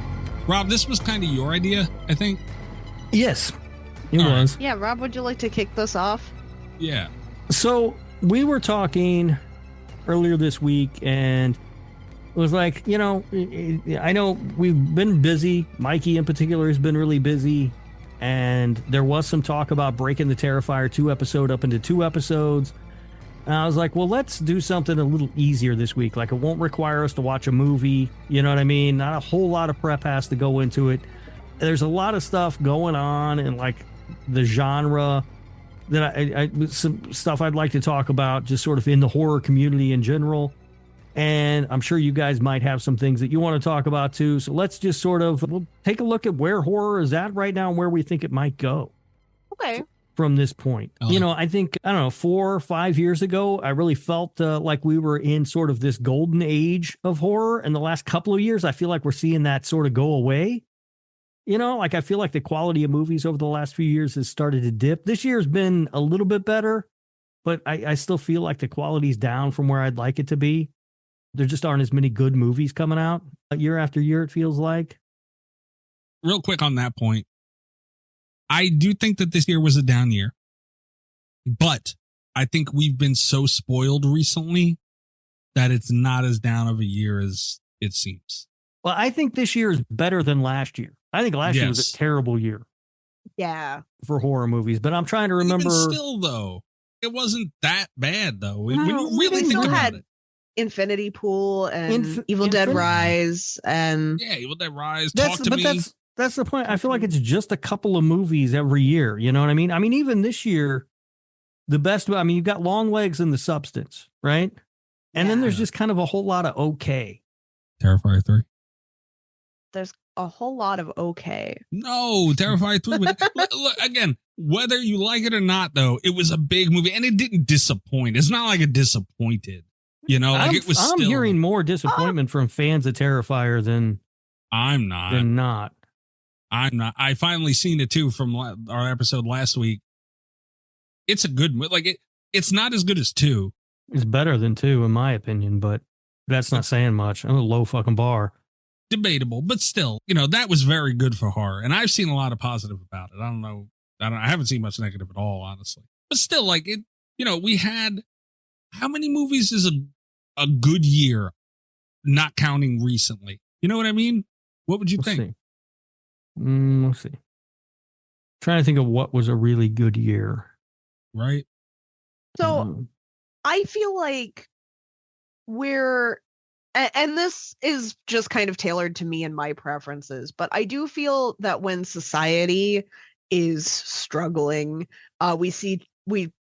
Rob, this was kind of your idea, I think. Yes, it was. Yeah, Rob, would you like to kick this off? Yeah. So we were talking earlier this week, and it was like, I know we've been busy. Mikey in particular has been really busy. And there was some talk about breaking the Terrifier 2 episode up into 2 episodes. And I was like, well, let's do something a little easier this week. Like, it won't require us to watch a movie. You know what I mean? Not a whole lot of prep has to go into it. there's a lot of stuff going on in like the genre that I some stuff I'd like to talk about just sort of in the horror community in general. And I'm sure you guys might have some things that you want to talk about too. So let's just sort of we'll take a look at where horror is at right now and where we think it might go. Okay. From this point. You know, I think, I don't know, 4 or 5 years ago, I really felt like we were in sort of this golden age of horror. And the last couple of years, I feel like we're seeing that sort of go away. You know, like I feel like the quality of movies over the last few years has started to dip. This year's been a little bit better, but I still feel like the quality's down from where I'd like it to be. There just aren't as many good movies coming out year after year, it feels like. Real quick on that point. I do think that this year was a down year, but I think we've been so spoiled recently that it's not as down of a year as it seems. Well, I think this year is better than last year. I think last year was a terrible year. Yeah. For horror movies, but I'm trying to remember. Even still, though, it wasn't that bad, though. When No, you really we think still about had it. Infinity Pool and Evil Dead Rise and Yeah, Evil Dead Rise. That's, Talk to but me. that's the point. I feel like it's just a couple of movies every year. You know what I mean? I mean, even this year, the best. I mean, you've got Long Legs and The Substance, right? And then there's just kind of a whole lot of okay. Terrifier 3. There's a whole lot of okay. No, Terrifier 3. Look, again, whether you like it or not, though, it was a big movie and it didn't disappoint. It's not like it disappointed. You know, like it was I'm still. hearing more disappointment from fans of Terrifier than I'm not. I'm not. I finally seen it too from our episode last week. It's a good movie. Like it's not as good as 2. It's better than 2, in my opinion, but that's not saying much. I'm a low fucking bar. Debatable, but still, you know, that was very good for horror. And I've seen a lot of positive about it. I haven't seen much negative at all, honestly. But still, like it, you know, we had how many movies is a good year, not counting recently? You know what I mean? What would you think? We'll see. Trying to think of what was a really good year. Right. So I feel like and this is just kind of tailored to me and my preferences, but I do feel that when society is struggling, we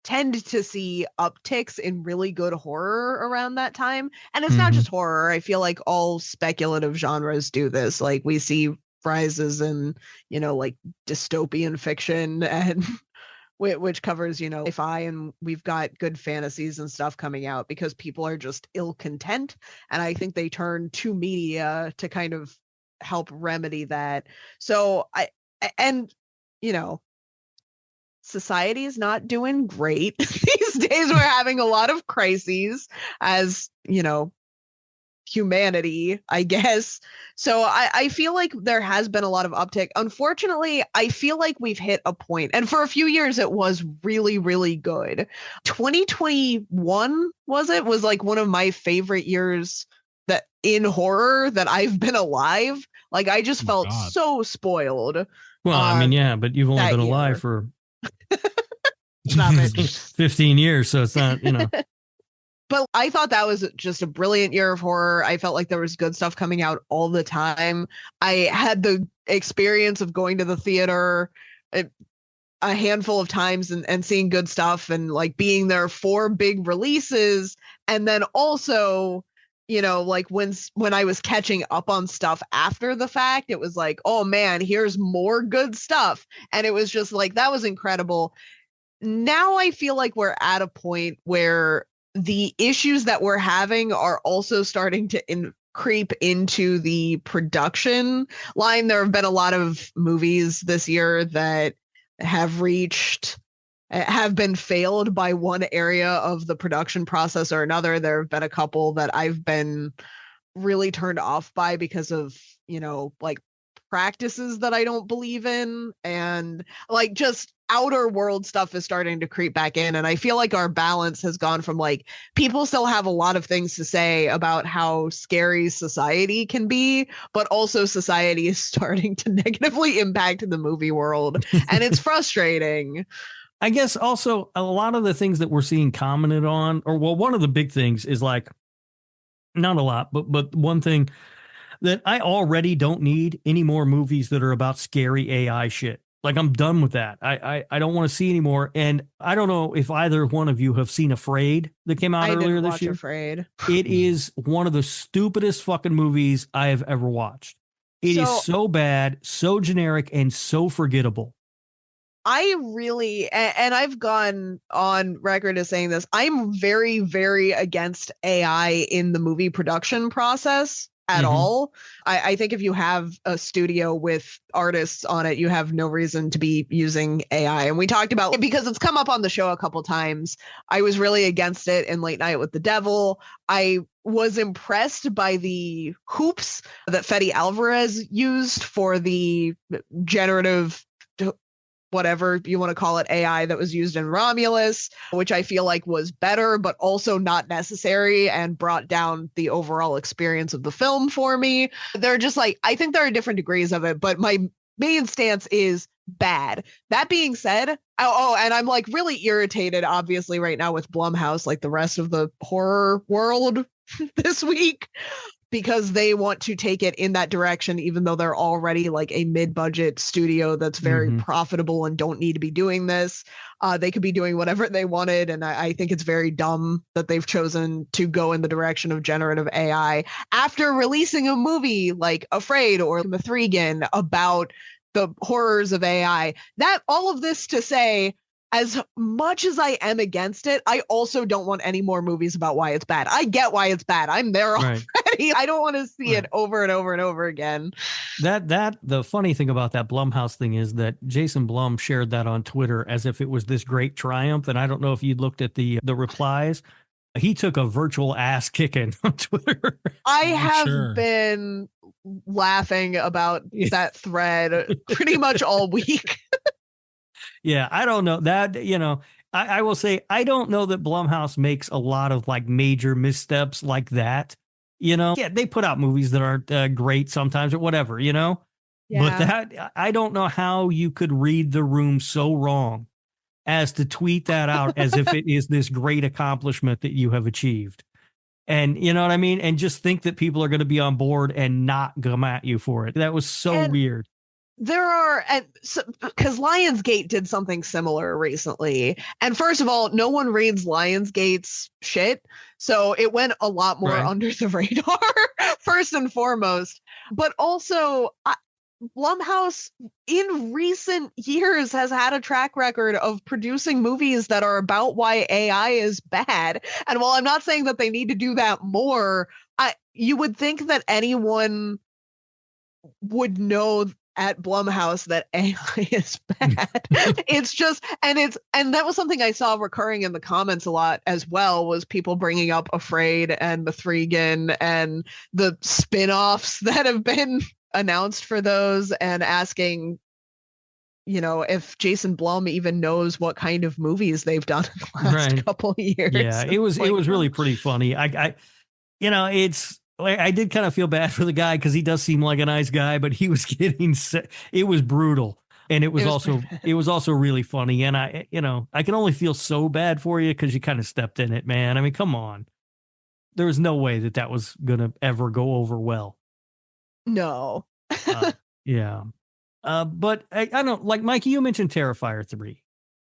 tend to see upticks in really good horror around that time. And it's not just horror. I feel like all speculative genres do this. Like we see rises in, you know, like dystopian fiction and which covers, you know, sci-fi, and we've got good fantasies and stuff coming out because people are just ill content. And I think they turn to media to kind of help remedy that. So you know, society is not doing great these days. We're having a lot of crises as, you know, humanity, I guess. So I feel like there has been a lot of uptick. Unfortunately, I feel like we've hit a point, and for a few years it was really, really good. 2021 was like one of my favorite years that in horror that I've been alive. Like I just felt so spoiled. Well, I mean, yeah, but you've only been alive for 15 years, so it's not, you know. But I thought that was just a brilliant year of horror. I felt like there was good stuff coming out all the time. I had the experience of going to the theater a handful of times and seeing good stuff and like being there for big releases. And then also, you know, like when I was catching up on stuff after the fact, it was like, oh man, here's more good stuff. And it was just like, that was incredible. Now I feel like we're at a point where the issues that we're having are also starting to creep into the production line. There have been a lot of movies this year that have been failed by one area of the production process or another. There have been a couple that I've been really turned off by because of, you know, like practices that I don't believe in, and like just outer world stuff is starting to creep back in. And I feel like our balance has gone from like, people still have a lot of things to say about how scary society can be, but also society is starting to negatively impact the movie world. And it's frustrating. I guess also a lot of the things that we're seeing commented on, or well, one of the big things is like, not a lot, but one thing that I already don't need any more movies that are about scary AI shit. Like, I'm done with that. I don't want to see anymore. And I don't know if either one of you have seen Afraid that came out earlier this year. Afraid. It is one of the stupidest fucking movies I have ever watched. It is so bad, so generic, and so forgettable. I really, and I've gone on record as saying this, I'm very, very against AI in the movie production process at all. I think if you have a studio with artists on it, you have no reason to be using AI. And we talked about it because it's come up on the show a couple times. I was really against it in Late Night with the Devil. I was impressed by the hoops that Fede Alvarez used for the generative, whatever you want to call it, AI that was used in Romulus, which I feel like was better, but also not necessary and brought down the overall experience of the film for me. They're just like, I think there are different degrees of it, but my main stance is bad. That being said, and I'm like really irritated, obviously, right now with Blumhouse, like the rest of the horror world this week, because they want to take it in that direction, even though they're already like a mid-budget studio that's very profitable and don't need to be doing this. They could be doing whatever they wanted. And I think it's very dumb that they've chosen to go in the direction of generative AI after releasing a movie like Afraid or Mithrigan about the horrors of AI. That all of this to say, as much as I am against it, I also don't want any more movies about why it's bad. I get why it's bad. I'm there already. I don't want to see it over and over and over again. The funny thing about that Blumhouse thing is that Jason Blum shared that on Twitter as if it was this great triumph. And I don't know if you looked at the replies. He took a virtual ass kicking on Twitter. I have been laughing about that thread pretty much all week. Yeah, I don't know that, I will say, I don't know that Blumhouse makes a lot of like major missteps like that. Yeah, they put out movies that aren't great sometimes or whatever, but that, I don't know how you could read the room so wrong as to tweet that out as if it is this great accomplishment that you have achieved. And you know what I mean? And just think that people are going to be on board and not come at you for it. That was so weird. There are, because Lionsgate did something similar recently. And first of all, no one reads Lionsgate's shit. So it went a lot more under the radar, first and foremost. But also, Blumhouse in recent years has had a track record of producing movies that are about why AI is bad. And while I'm not saying that they need to do that more, you would think that anyone would know at Blumhouse that AI is bad. It's just, and that was something I saw recurring in the comments a lot as well, was people bringing up Afraid and Mithrigan and the spin-offs that have been announced for those, and asking, if Jason Blum even knows what kind of movies they've done in the last couple of years. Yeah, it was really pretty funny. It's, I did kind of feel bad for the guy because he does seem like a nice guy, but he was it was brutal. And it was also really funny. And I can only feel so bad for you because you kind of stepped in it, man. I mean, come on. There was no way that was going to ever go over well. No. Yeah. But I don't, like Mikey, you mentioned Terrifier 3.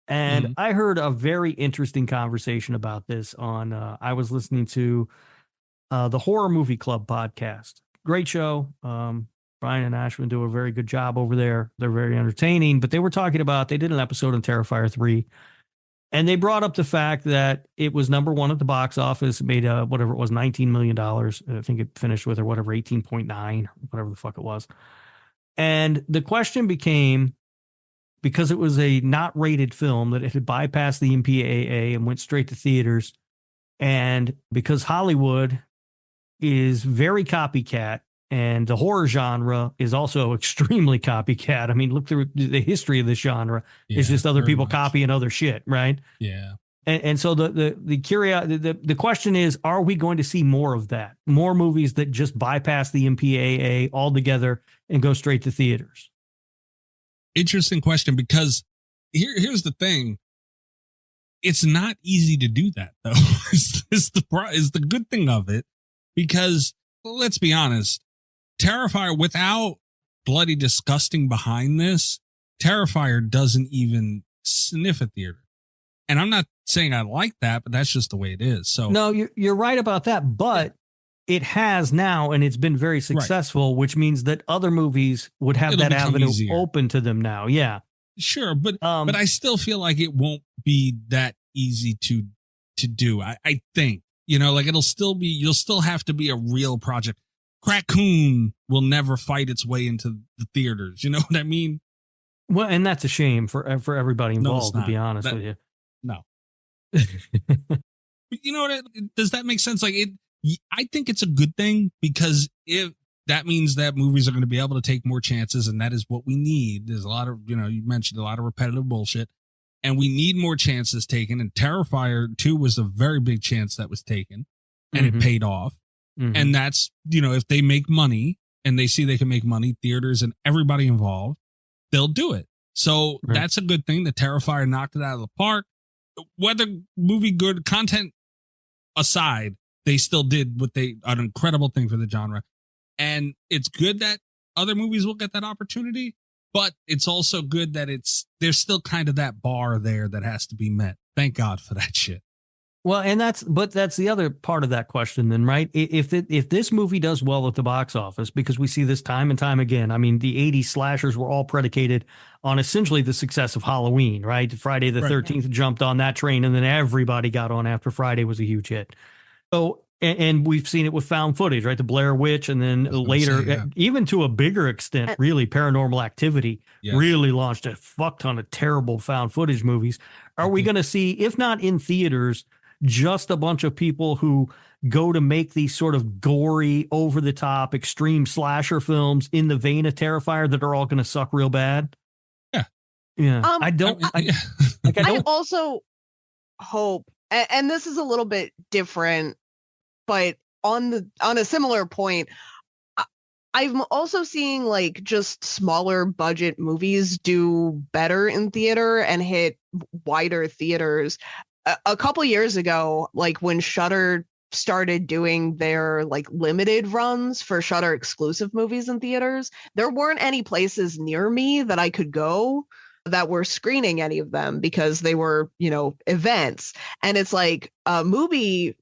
And I heard a very interesting conversation about this on, I was listening to the Horror Movie Club podcast. Great show. Brian and Ashwin do a very good job over there. They're very entertaining, but they were talking about, they did an episode on Terrifier 3, and they brought up the fact that it was number one at the box office, made whatever it was, $19 million. I think it finished with, or whatever, 18.9, whatever the fuck it was. And the question became, because it was a not rated film, that it had bypassed the MPAA and went straight to theaters, and because Hollywood is very copycat, and the horror genre is also extremely copycat. I mean, look through the history of this genre. It's just other people copying other shit, right? Yeah. And so the question is, are we going to see more of that? More movies that just bypass the MPAA altogether and go straight to theaters? Interesting question, because here's the thing. It's not easy to do that, though. is the good thing of it, because let's be honest, Terrifier, without bloody disgusting behind this, Terrifier doesn't even sniff a theater. And I'm not saying I like that, but that's just the way it is. So no, you're right about that, but it has now, and it's been very successful, which means that other movies would have that avenue open to them now. Yeah, sure, but I still feel like it won't be that easy to do. I think, like you'll still have to be a real project. Raccoon will never fight its way into the theaters. You know what I mean? Well, and that's a shame for everybody involved, to be honest with you. No. But you know what? Does that make sense? Like I think it's a good thing, because if that means that movies are going to be able to take more chances, and that is what we need. There's a lot of, you mentioned a lot of repetitive bullshit, and we need more chances taken. And Terrifier 2 was a very big chance that was taken, and it paid off. And that's, if they make money and they see they can make money, theaters and everybody involved, they'll do it. So that's a good thing. The Terrifier knocked it out of the park. Whether movie good content aside, they still did an incredible thing for the genre. And it's good that other movies will get that opportunity, but it's also good that there's still kind of that bar there that has to be met. Thank God for that shit. Well, and that's the other part of that question then, right? If this movie does well at the box office, because we see this time and time again, I mean, the 80s slashers were all predicated on essentially the success of Halloween, right? Friday the 13th jumped on that train, and then everybody got on after Friday was a huge hit. So, and we've seen it with found footage, right? The Blair Witch, and then later, even to a bigger extent, really, Paranormal Activity really launched a fuck ton of terrible found footage movies. Are we going to see, if not in theaters, just a bunch of people who go to make these sort of gory, over-the-top, extreme slasher films in the vein of Terrifier that are all going to suck real bad? Yeah. I also hope, and this is a little bit different, but on a similar point, I'm also seeing like just smaller budget movies do better in theater and hit wider theaters. A couple years ago, like when Shudder started doing their like limited runs for Shudder exclusive movies in theaters, there weren't any places near me that I could go that were screening any of them, because they were, events. And it's like Mubi,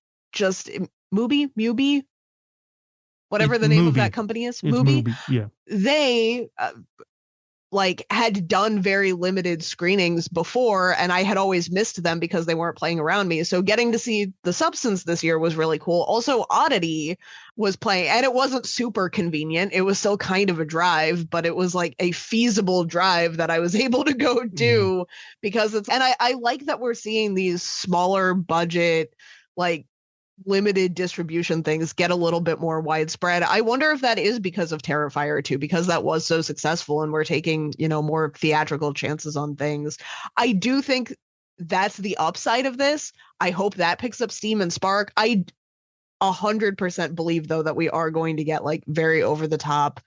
whatever the name of that company is, Mubi. Yeah. They had done very limited screenings before, and I had always missed them because they weren't playing around me. So getting to see The Substance this year was really cool. Also, Oddity was playing, and it wasn't super convenient. It was still kind of a drive, but it was like a feasible drive that I was able to go do because I like that we're seeing these smaller budget, like limited distribution things get a little bit more widespread. I wonder if that is because of Terrifier 2, because that was so successful and we're taking, more theatrical chances on things. I do think that's the upside of this. I hope that picks up steam and spark. I 100% believe, though, that we are going to get like very over the top,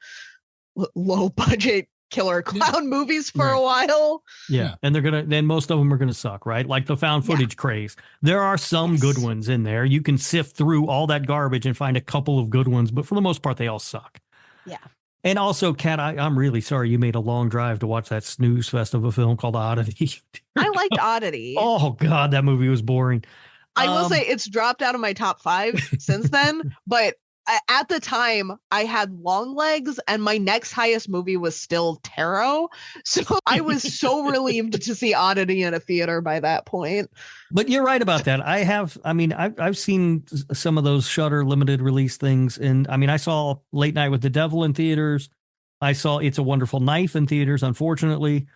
low budget killer clown movies for a while. Yeah. And then most of them are gonna suck, right? Like the found footage craze. There are some good ones in there. You can sift through all that garbage and find a couple of good ones, but for the most part, they all suck. Yeah. And also, Kat, I'm really sorry you made a long drive to watch that snooze fest of a film called Oddity. I liked Oddity. Oh God, that movie was boring. I will say it's dropped out of my top 5 since then, but at the time I had long legs and my next highest movie was still Tarot. So I was so relieved to see Oddity in a theater by that point. But you're right about that. I've seen some of those Shudder limited release things. And I saw Late Night with the Devil in theaters. I saw It's a Wonderful Knife in theaters, unfortunately.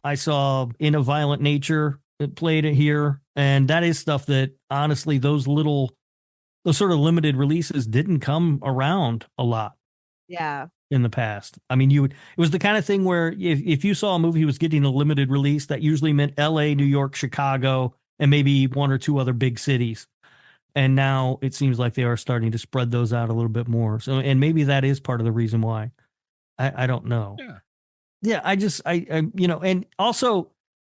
I saw In a Violent Nature. It played it here. And that is stuff that honestly, those sort of limited releases didn't come around a lot. Yeah. In the past. It was the kind of thing where if you saw a movie was getting a limited release, that usually meant LA, New York, Chicago, and maybe one or two other big cities. And now it seems like they are starting to spread those out a little bit more. So, and maybe that is part of the reason why. I don't know. Yeah. And also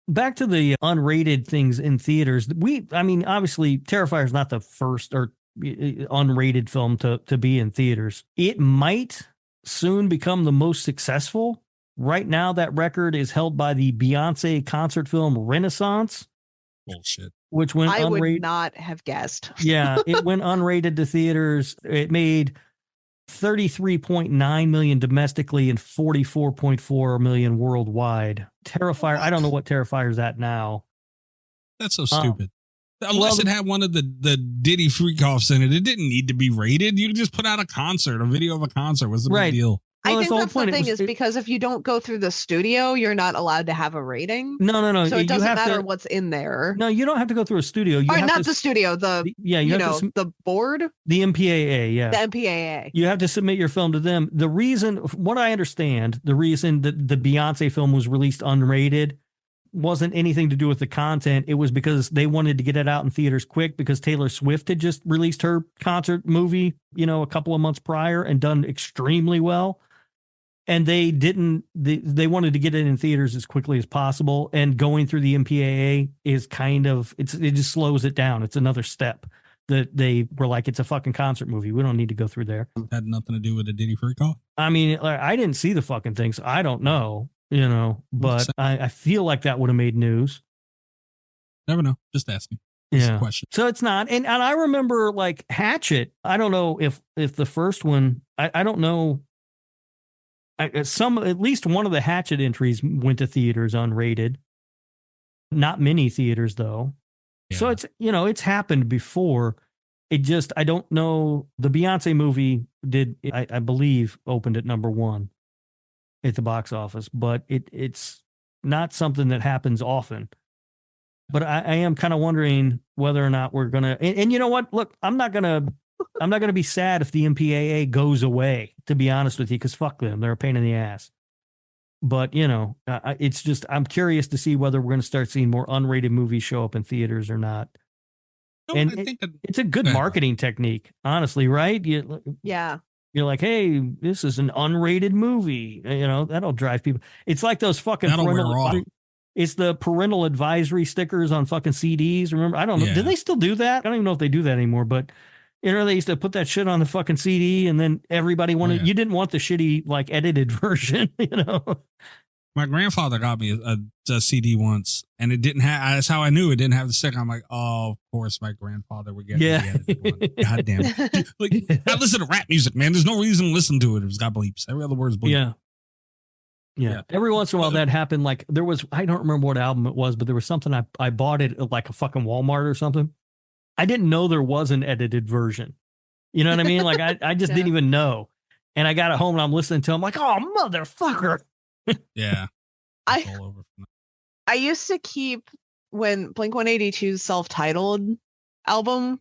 back to the unrated things in theaters. Obviously Terrifier is not the first or unrated film to be in theaters. It might soon become the most successful. Right now, that record is held by the Beyonce concert film Renaissance. Bullshit. Which went I unrated. would not have guessed. Yeah, it went unrated to theaters. It made $33.9 million domestically and $44.4 million worldwide. Terrifier. I don't know what Terrifier's at now. That's so stupid. Unless it had one of the Diddy freak-offs in it, it didn't need to be rated. You could just put out a concert, a video of a concert. What's the big deal? I think that's the thing is because if you don't go through the studio, you're not allowed to have a rating. No. So it doesn't matter what's in there. No, you don't have to go through a studio. You have not to, the studio. The board. The MPAA. Yeah. The MPAA. You have to submit your film to them. The reason, what I understand, the reason that the Beyonce film was released unrated wasn't anything to do with the content. It was because they wanted to get it out in theaters quick because Taylor Swift had just released her concert movie, a couple of months prior and done extremely well. And they wanted to get it in theaters as quickly as possible. And going through the MPAA is it just slows it down. It's another step that they were like, it's a fucking concert movie. We don't need to go through there. Had nothing to do with the Diddy freak-off? I mean, I didn't see the fucking thing, so I don't know, but I feel like that would have made news. Never know. Just asking. Yeah. Question. So it's not. And I remember like Hatchet. I don't know if the first one, I don't know. At least one of the Hatchet entries went to theaters unrated. Not many theaters though. Yeah. So it's happened before. I don't know. The Beyonce movie I believe opened at number 1 at the box office, but it's not something that happens often. But I am kind of wondering whether or not we're gonna. And you know what? Look, I'm not gonna be sad if the MPAA goes away, to be honest with you, because fuck them. They're a pain in the ass. But, it's just, I'm curious to see whether we're going to start seeing more unrated movies show up in theaters or not. No, and it's a good marketing technique, honestly, right? Yeah. You're like, hey, this is an unrated movie. That'll drive people. It's like those fucking it's the parental advisory stickers on fucking CDs. Remember? I don't know. Yeah. Do they still do that? I don't even know if they do that anymore, but they used to put that shit on the fucking CD and then everybody wanted, you didn't want the shitty, like edited version, My grandfather got me a CD once and it didn't have, that's how I knew it didn't have the sticker. I'm like, oh, of course my grandfather would get the edited one. God damn it. Like, I listen to rap music, man. There's no reason to listen to it. It's got bleeps. Every other word is bleep. Yeah. Every once in a while that happened. Like there was, I don't remember what album it was, but there was something I bought it at like a fucking Walmart or something. I didn't know there was an edited version. You know what I mean? Like I just didn't even know. And I got it home and I'm listening to it. I'm like, oh, motherfucker. Yeah. I used to keep when Blink-182's self-titled album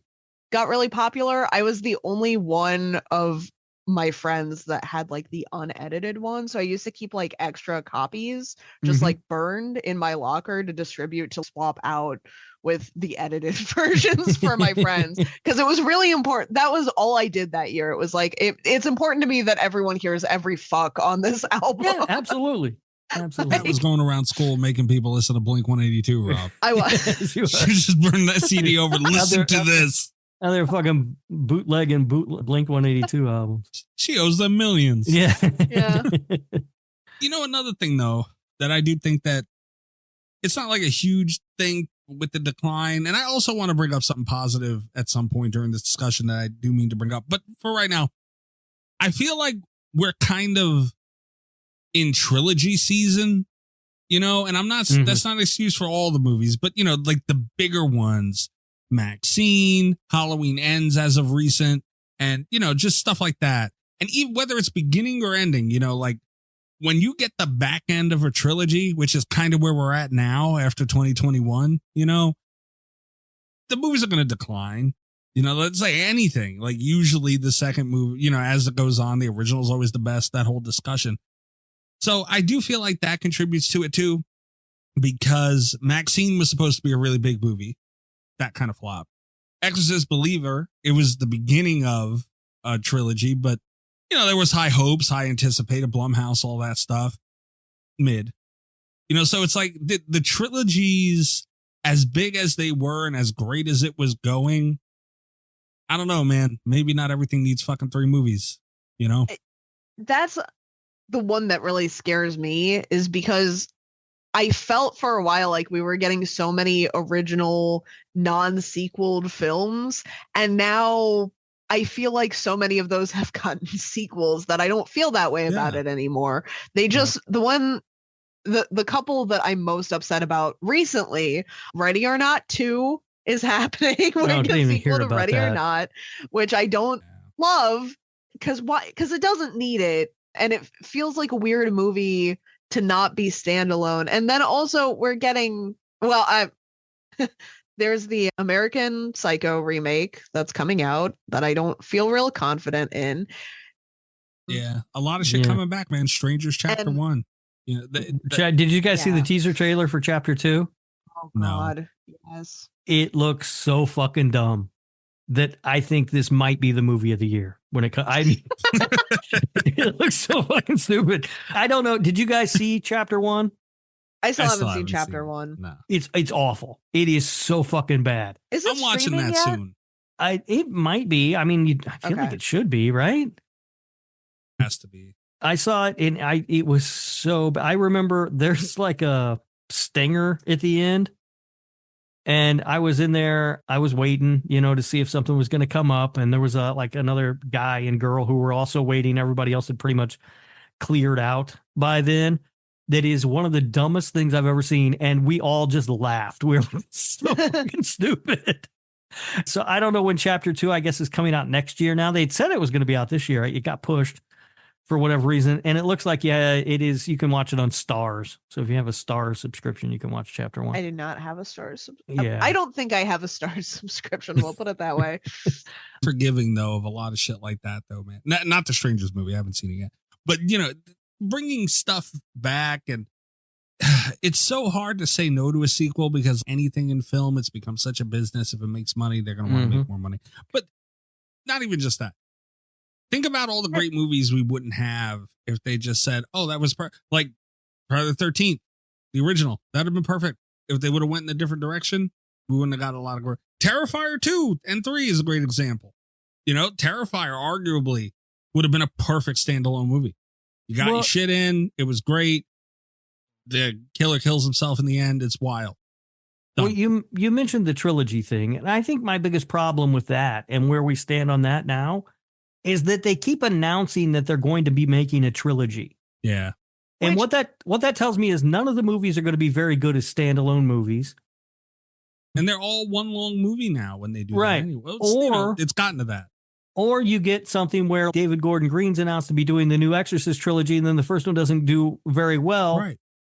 got really popular. I was the only one of my friends that had like the unedited one. So I used to keep like extra copies just like burned in my locker to distribute to swap out with the edited versions for my friends because it was really important. That was all I did that year. It was like it's important to me that everyone hears every fuck on this album. Yeah, absolutely. Absolutely. That was going around school making people listen to Blink-182, Rob. I was. You just burn that CD over. Listen to this. Now they're fucking bootlegging Blink-182 albums. She owes them millions. Yeah. Yeah. Another thing though that I do think that it's not like a huge thing with the decline. And I also want to bring up something positive at some point during this discussion that I do mean to bring up. But for right now, I feel like we're kind of in trilogy season, and I'm not, that's not an excuse for all the movies, but like the bigger ones, Maxine, Halloween Ends as of recent, and, just stuff like that. And even whether it's beginning or ending, like when you get the back end of a trilogy, which is kind of where we're at now after 2021, the movies are going to decline. Let's say anything, like usually the second movie, as it goes on, the original is always the best, that whole discussion. So I do feel like that contributes to it too, because Maxine was supposed to be a really big movie. That kind of flop. Exorcist Believer, it was the beginning of a trilogy, but there was high hopes, high anticipated, Blumhouse, all that stuff. Mid. So it's like the trilogies, as big as they were and as great as it was going, I don't know, man. Maybe not everything needs fucking 3 movies, that's the one that really scares me, is because I felt for a while like we were getting so many original non-sequeled films, and now I feel like so many of those have gotten sequels that I don't feel that way about it anymore. They just, the couple that I'm most upset about recently, Ready or Not 2 is happening. We're didn't a even sequel hear to about Ready or that. Not, which I don't love because it doesn't need it, and it feels like a weird movie to not be standalone. And then also we're getting, there's the American Psycho remake that's coming out that I don't feel real confident in. Yeah, a lot of shit coming back, man. Strangers Chapter 1. You know, did you guys see the teaser trailer for Chapter 2? Oh God, yes. It looks so fucking dumb that I think this might be the movie of the year when it comes. I mean, it looks so fucking stupid. I don't know. Did you guys see Chapter 1? I still haven't seen Chapter 1. No. It's awful. It is so fucking bad. Is it I'm watching that yet? soon. It might be. I mean, I feel like it should be, right? Has to be. I saw it and it was so bad. I remember there's like a stinger at the end. And I was in there, I was waiting, to see if something was going to come up. And there was like another guy and girl who were also waiting. Everybody else had pretty much cleared out by then. That is one of the dumbest things I've ever seen. And we all just laughed. We were so fucking stupid. So I don't know when Chapter 2, I guess, is coming out next year now. They'd said it was going to be out this year. It got pushed for whatever reason. And it looks like, it is. You can watch it on Stars. So if you have a Stars subscription, you can watch Chapter 1. I did not have a Stars. Yeah. I don't think I have a Stars subscription. We'll put it that way. Forgiving, though, of a lot of shit like that, though, man. Not the Strangers movie. I haven't seen it yet. But, bringing stuff back, and it's so hard to say no to a sequel because anything in film, it's become such a business. If it makes money, they're going to want to make more money. But not even just that. Think about all the great movies we wouldn't have if they just said, oh, that was like Friday the 13th, the original. That would have been perfect. If they would have went in a different direction, we wouldn't have got a lot of glory. Terrifier 2 and 3 is a great example. Terrifier arguably would have been a perfect standalone movie. You got your shit in. It was great. The killer kills himself in the end. It's wild. Done. Well, you mentioned the trilogy thing. And I think my biggest problem with that and where we stand on that now is that they keep announcing that they're going to be making a trilogy. Yeah. And what that tells me is none of the movies are going to be very good as standalone movies. And they're all one long movie now when they do right. that anyway. Well, it's gotten to that. Or you get something where David Gordon Green's announced to be doing the new Exorcist trilogy, and then the first one doesn't do very well. Right.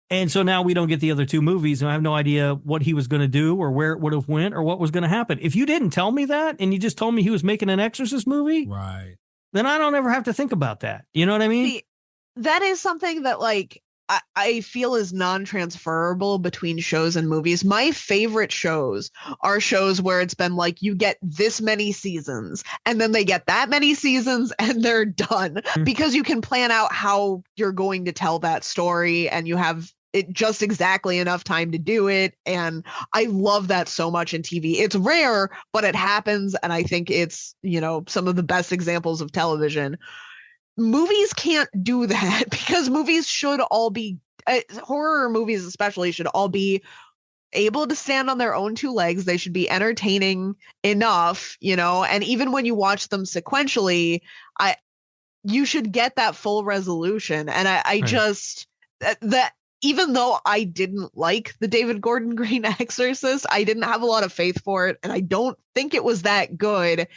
And so now we don't get the other two movies, and I have no idea what he was going to do or where it would have went or what was going to happen. If you didn't tell me that and you just told me he was making an Exorcist movie, right, then I don't ever have to think about that. You know what I mean? See, that is something that I feel is non-transferable between shows and movies. My favorite shows are shows where it's been like you get this many seasons and then they get that many seasons and they're done because you can plan out how you're going to tell that story and you have it just exactly enough time to do it. And I love that so much in TV. It's rare, but it happens. And I think it's, some of the best examples of television. Movies can't do that because movies should all be horror movies, especially should all be able to stand on their own two legs. They should be entertaining enough, and even when you watch them sequentially, you should get that full resolution. And I just that even though I didn't like the David Gordon Green Exorcist, I didn't have a lot of faith for it. And I don't think it was that good.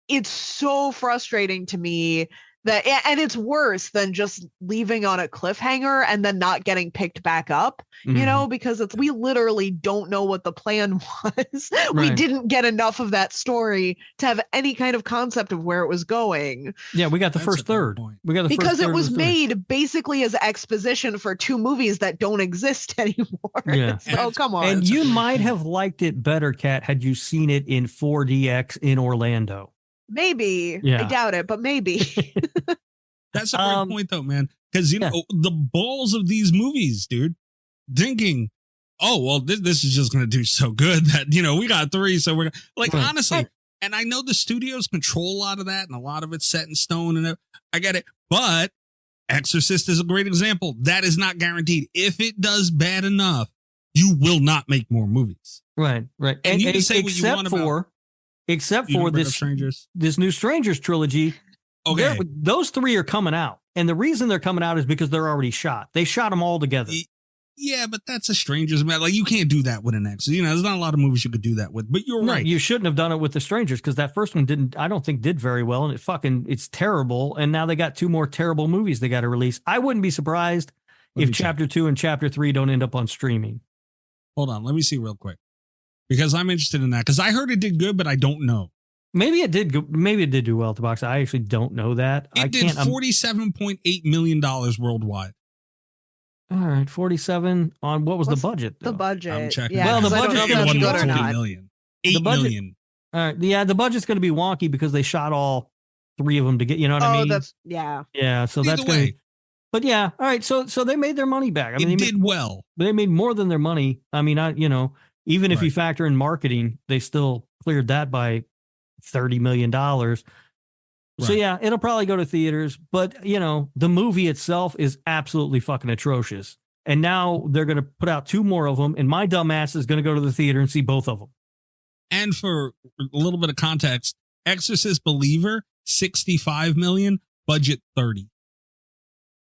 It's so frustrating to me and it's worse than just leaving on a cliffhanger and then not getting picked back up, because we literally don't know what the plan was. Right. We didn't get enough of that story to have any kind of concept of where it was going. Yeah, we got the first third. We got the because first third it was made basically as exposition for two movies that don't exist anymore. Yeah. So come on. And you might have liked it better, Kat, had you seen it in 4DX in Orlando. Maybe. Yeah. I doubt it, but maybe. That's a great point, though, man. Because, the balls of these movies, dude, thinking, oh, well, this is just going to do so good that, we got 3. So we're like, honestly, and I know the studios control a lot of that and a lot of it's set in stone and I get it. But Exorcist is a great example. That is not guaranteed. If it does bad enough, you will not make more movies. Right. And you can say what you want about except for this new Strangers trilogy. Okay. Those 3 are coming out. And the reason they're coming out is because they're already shot. They shot them all together. Yeah, but that's a Strangers, man. Like, you can't do that with an Exorcist. You know, there's not a lot of movies you could do that with. But you're right. You shouldn't have done it with the Strangers because that first one I don't think did very well. And it's terrible. And now they got 2 more terrible movies they got to release. I wouldn't be surprised if Chapter 2 and Chapter 3 don't end up on streaming. Hold on. Let me see real quick. Because I'm interested in that. Because I heard it did good, but I don't know. Maybe it did. Maybe it did do well at the box. I actually don't know that. It did $47.8 million worldwide. All right, 47 on what was the budget? The budget. I'm checking. Yeah, well, the budget's going to be $40 million. $8 million. All right, yeah, the budget's going to be wonky because they shot all 3 of them to get. You know what I mean? Yeah. So that's going to. But yeah, all right. So they made their money back. I mean, they did well. They made more than their money. I mean, even if you factor in marketing, they still cleared that by $30 million. So yeah, it'll probably go to theaters, but the movie itself is absolutely fucking atrocious. And now they're going to put out 2 more of them, and my dumb ass is going to go to the theater and see both of them. And for a little bit of context, Exorcist Believer, 65 million, budget 30.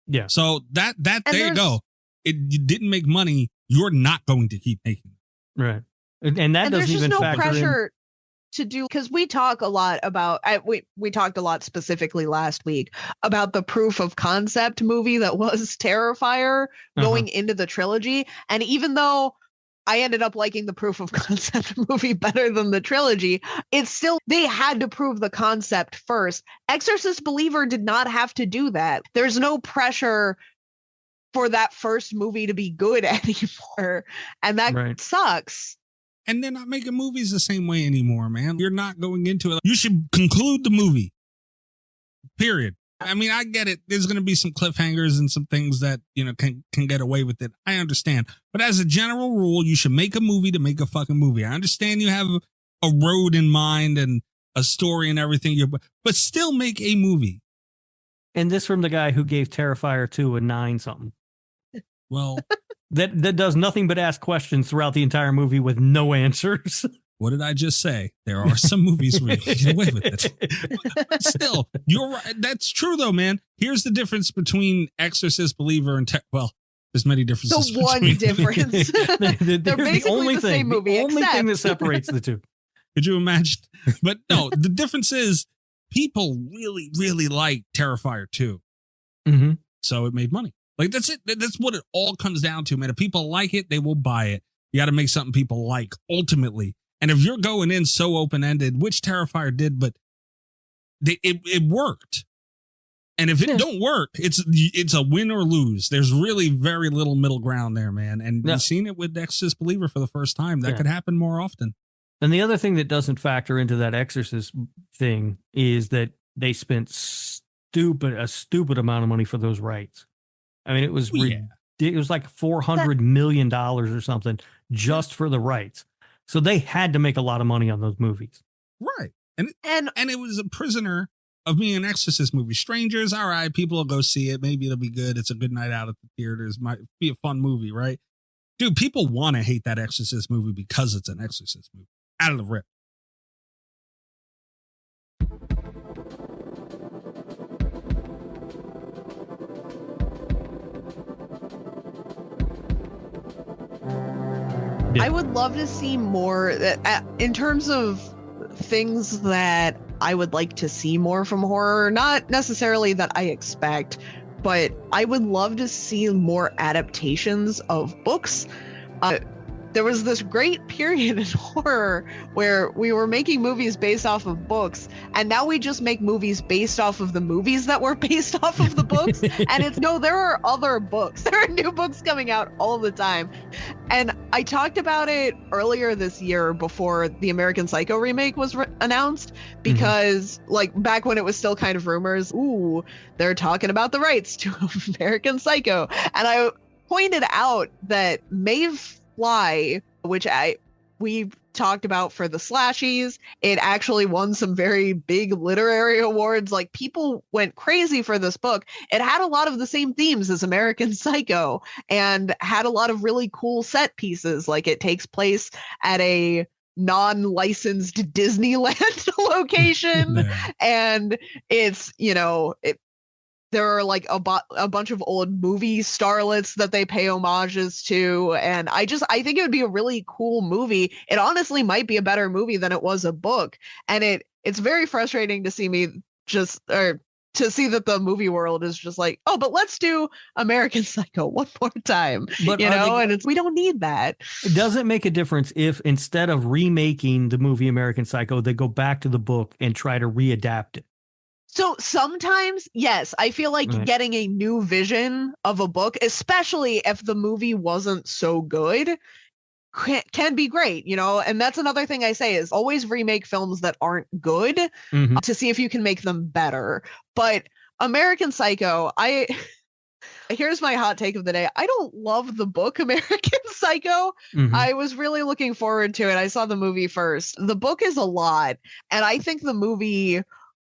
Yeah. So that there you go. You didn't make money. You're not going to keep making it. Right. And that doesn't even factor in. There's just no pressure to do, because we talk a lot about, we talked a lot specifically last week about the proof of concept movie that was Terrifier going into the trilogy. And even though I ended up liking the proof of concept movie better than the trilogy, it's still, they had to prove the concept first. Exorcist Believer did not have to do that. There's no pressure for that first movie to be good anymore. And that sucks. And they're not making movies the same way anymore, man. You're not going into it. You should conclude the movie. Period. I mean, I get it. There's going to be some cliffhangers and some things that, can get away with it. I understand. But as a general rule, you should make a movie to make a fucking movie. I understand you have a road in mind and a story and everything, but still make a movie. And this from the guy who gave Terrifier 2 a 9 something. Well, that does nothing but ask questions throughout the entire movie with no answers. What did I just say? There are some movies where you can get away with it. But still, you're right. That's true, though, man. Here's the difference between Exorcist Believer and there's many differences. The one difference. They're basically the same movie. The only thing that separates the two. Could you imagine? But no, the difference is people really, really like Terrifier 2. Mm-hmm. So it made money. Like, that's it. That's what it all comes down to, man. If people like it, they will buy it. You got to make something people like, ultimately. And if you're going in so open-ended, which Terrifier did, but it worked. And if it don't work, it's a win or lose. There's really very little middle ground there, man. And you've seen it with Exorcist Believer for the first time. That could happen more often. And the other thing that doesn't factor into that Exorcist thing is that they spent a stupid amount of money for those rights. I mean, it was it was like $400 million or something just for the rights. So they had to make a lot of money on those movies. Right. And it was a prisoner of being an Exorcist movie. Strangers, all right, people will go see it. Maybe it'll be good. It's a good night out at the theaters. Might be a fun movie, right? Dude, people want to hate that Exorcist movie because it's an Exorcist movie. Out of the rip. I would love to see more in terms of things that I would like to see more from horror. Not necessarily that I expect, but I would love to see more adaptations of books. There was this great period in horror where we were making movies based off of books, and now we just make movies based off of the movies that were based off of the books. And there are other books. There are new books coming out all the time. And I talked about it earlier this year before the American Psycho remake was announced, because like back when it was still kind of rumors, they're talking about the rights to American Psycho. And I pointed out that Maeve Fly, which we talked about for the slashies. It actually won some very big literary awards. Like, people went crazy for this book. It had a lot of the same themes as American Psycho and had a lot of really cool set pieces. Like, it takes place at a non-licensed Disneyland location. And it's, there are like a bunch of old movie starlets that they pay homages to. And I think it would be a really cool movie. It honestly might be a better movie than it was a book. And it's very frustrating to see to see that the movie world is just like, oh, but let's do American Psycho one more time, but and we don't need that. It doesn't make a difference if instead of remaking the movie American Psycho, they go back to the book and try to readapt it. So sometimes, yes, I feel like getting a new vision of a book, especially if the movie wasn't so good, can be great, and that's another thing I say is always remake films that aren't good to see if you can make them better. But American Psycho, here's my hot take of the day. I don't love the book American Psycho. I was really looking forward to it. I saw the movie first. The book is a lot, and I think the movie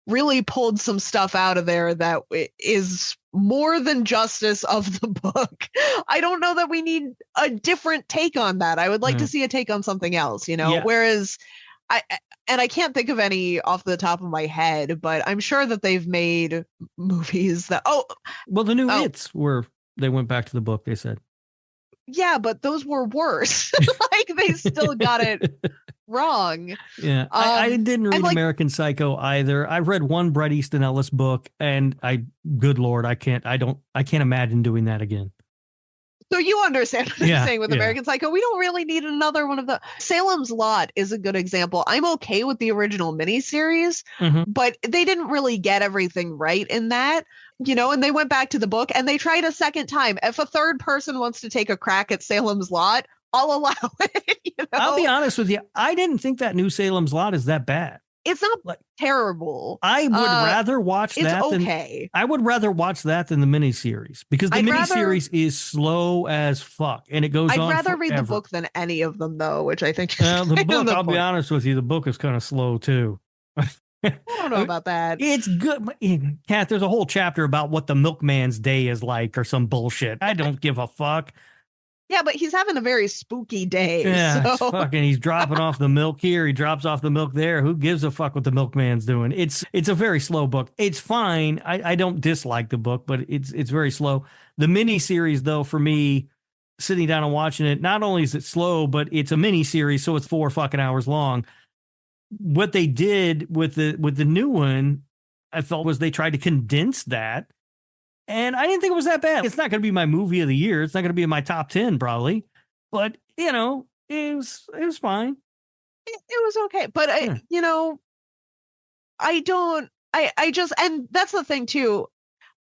really pulled some stuff out of there that is more than justice of the book. I don't know that we need a different take on that. I would like to see a take on something else, whereas I can't think of any off the top of my head, but I'm sure that they've made movies that, the new It's where they went back to the book, they said. Yeah, but those were worse. Like, they still got it wrong. Yeah, I didn't read American Psycho either. I've read one Bret Easton Ellis book, and good Lord, I can't imagine doing that again. So you understand what I'm saying with American Psycho. We don't really need another one of the. Salem's Lot is a good example. I'm okay with the original miniseries, but they didn't really get everything right in that, and they went back to the book and they tried a second time. If a third person wants to take a crack at Salem's Lot, I'll allow it. I'll be honest with you. I didn't think that new Salem's Lot is that bad. It's not terrible. I would rather watch that. I would rather watch that than the miniseries, because the miniseries is slow as fuck and it goes on. I'd rather read the book than any of them, though, which I think. The book. I'll be honest with you. The book is kind of slow too. I don't know about that. It's good. Kat, there's a whole chapter about what the milkman's day is like or some bullshit. I don't give a fuck. Yeah, but he's having a very spooky day. Yeah, so. He's dropping off the milk here. He drops off the milk there. Who gives a fuck what the milkman's doing? It's a very slow book. It's fine. I don't dislike the book, but it's very slow. The mini series, though, for me, sitting down and watching it, not only is it slow, but it's a mini series, so it's 4 fucking hours long. What they did with the new one, I felt, was they tried to condense that. And I didn't think it was that bad. It's not going to be my movie of the year. It's not going to be in my top 10 probably, but it was fine. It was okay. But and that's the thing too.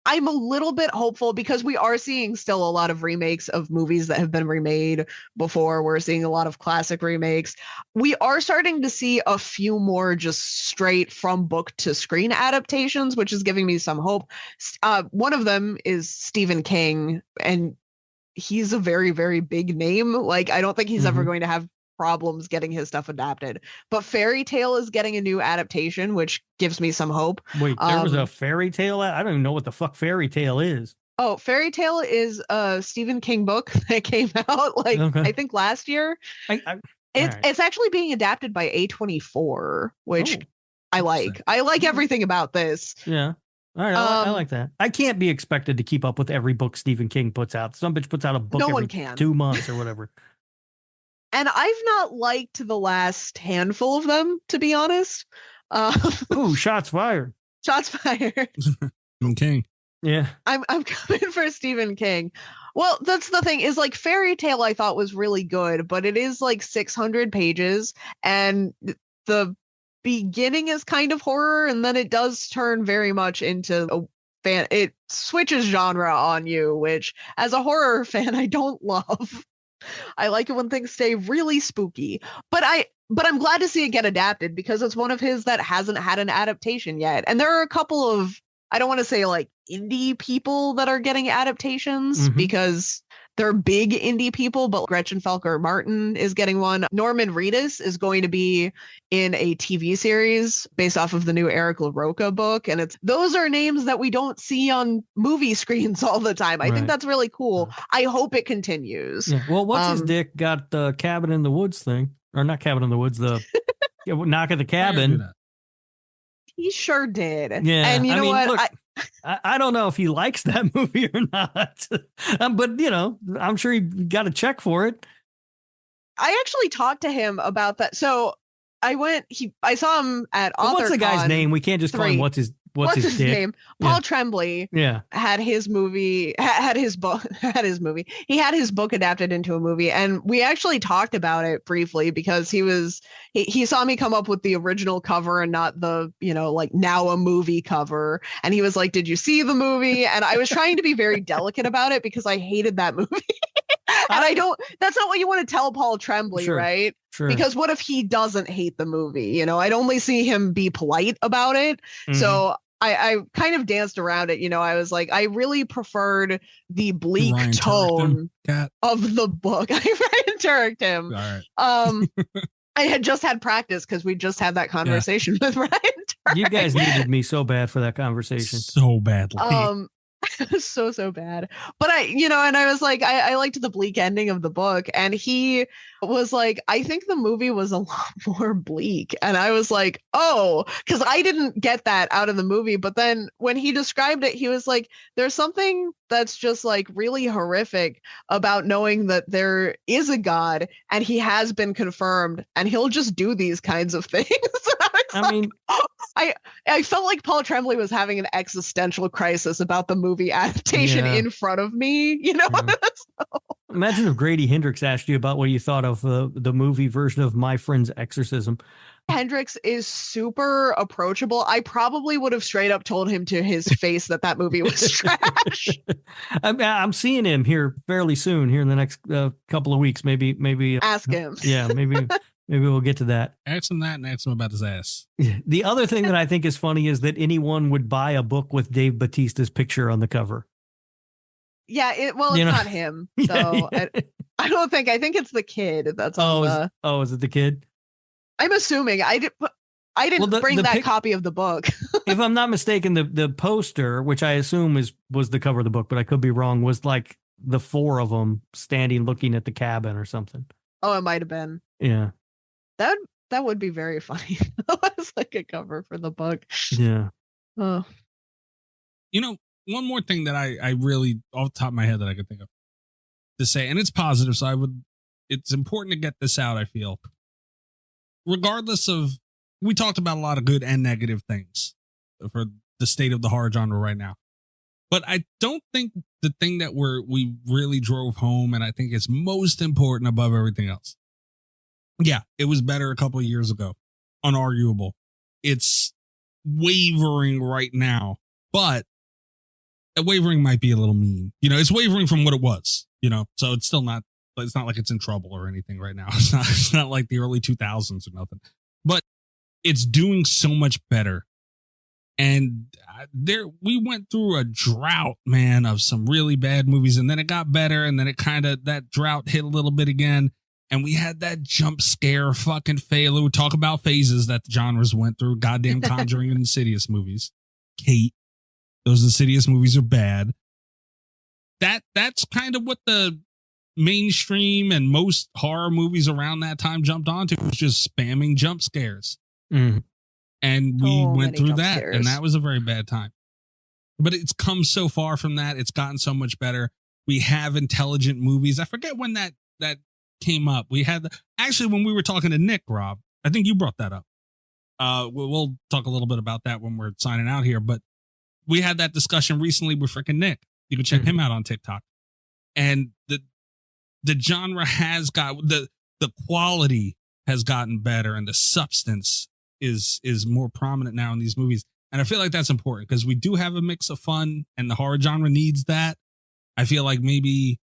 I'm a little bit hopeful because we are seeing still a lot of remakes of movies that have been remade before. We're seeing a lot of classic remakes. We are starting to see a few more just straight from book to screen adaptations, which is giving me some hope. One of them is Stephen King, and he's a very, very big name. Like, I don't think he's ever going to have problems getting his stuff adapted, but Fairy Tale is getting a new adaptation, which gives me some hope. Wait, there was a Fairy Tale? I don't even know what the fuck Fairy Tale is. Oh, Fairy Tale is a Stephen King book that came out I think last year. It's actually being adapted by A24, which I like. I like everything about this. Yeah. All right, I like that. I can't be expected to keep up with every book Stephen King puts out. Some bitch puts out a book every 2 months or whatever. And I've not liked the last handful of them, to be honest. Ooh, shots fired. Shots fired. Okay. Yeah. I'm coming for Stephen King. Well, that's the thing is, like, Fairy Tale I thought was really good, but it is like 600 pages and the beginning is kind of horror, and then it does turn very much into it switches genre on you, which as a horror fan, I don't love. I like it when things stay really spooky, but I'm glad to see it get adapted because it's one of his that hasn't had an adaptation yet. And there are a couple of, I don't want to say like indie people that are getting adaptations because they're big indie people, but Gretchen Felker Martin is getting one. Norman Reedus is going to be in a TV series based off of the new Eric LaRocca book. And those are names that we don't see on movie screens all the time. I think that's really cool. I hope it continues. Yeah. Well, what's his dick got the Cabin in the Woods thing, or not Cabin in the Woods, the Knock at the Cabin. He sure did. Yeah. And you know what? Look, I don't know if he likes that movie or not, but I'm sure he got a check for it. I actually talked to him about that. So I saw him at AuthorCon. What's the guy's name? We can't just call him what's his name? Paul Tremblay. Yeah. Had his movie, had his book, He had his book adapted into a movie. And we actually talked about it briefly because he saw me come up with the original cover and not the, like now a movie cover. And he was like, did you see the movie? And I was trying to be very delicate about it because I hated that movie. And that's not what you want to tell Paul Tremblay, right? Sure. Because what if he doesn't hate the movie? I'd only see him be polite about it. Mm-hmm. So I kind of danced around it. I was like, I really preferred the bleak tone of the book. I Ryan Turek him. All right. I had just had practice because we just had that conversation with Ryan Turek. You guys needed me so bad for that conversation. So badly. So bad. But I was like, I liked the bleak ending of the book. And he was like, I think the movie was a lot more bleak. And I was like, oh, because I didn't get that out of the movie. But then when he described it, he was like, there's something that's just like really horrific about knowing that there is a God and he has been confirmed and he'll just do these kinds of things. I felt like Paul Tremblay was having an existential crisis about the movie adaptation in front of me, So. Imagine if Grady Hendrix asked you about what you thought of the movie version of My Friend's Exorcism. Hendrix is super approachable. I probably would have straight up told him to his face that movie was trash. I'm seeing him here fairly soon, here in the next couple of weeks. Maybe ask him. Yeah, maybe we'll get to that. Ask him that and ask him about his ass. The other thing that I think is funny is that anyone would buy a book with Dave Bautista's picture on the cover. Yeah, it's not him. So I don't think. I think it's the kid that's on the. Is it the kid? I'm assuming. I didn't bring that copy of the book. If I'm not mistaken, the poster, which I assume was the cover of the book, but I could be wrong, was like the four of them standing looking at the cabin or something. Oh, it might have been. Yeah. That would be very funny. That was like a cover for the book. Yeah. Oh. One more thing that I really, off the top of my head, that I could think of to say, and it's positive, so it's important to get this out, I feel. Regardless of, we talked about a lot of good and negative things for the state of the horror genre right now. But I don't think the thing that we really drove home, and I think it's most important above everything else. Yeah, it was better a couple of years ago. Unarguable. It's wavering right now, but wavering might be a little mean. It's wavering from what it was, so it's still not, it's not like it's in trouble or anything right now. It's not like the early 2000s or nothing, but it's doing so much better. And we went through a drought, man, of some really bad movies, and then it got better, and then that drought hit a little bit again. And we had that jump scare fucking failure. We talk about phases that the genres went through. Goddamn Conjuring and Insidious movies. Kate, those Insidious movies are bad. That's kind of what the mainstream and most horror movies around that time jumped onto, was just spamming jump scares. Mm. And we went through that, and that was a very bad time. But it's come so far from that. It's gotten so much better. We have intelligent movies. I forget when that came up. We had actually when we were talking to Nick, Rob, I think you brought that up. We'll talk a little bit about that when we're signing out here, but we had that discussion recently with freaking Nick. You can check him out on TikTok. And the genre has got the quality has gotten better, and the substance is more prominent now in these movies. And I feel like that's important because we do have a mix of fun, and the horror genre needs that. I feel like maybe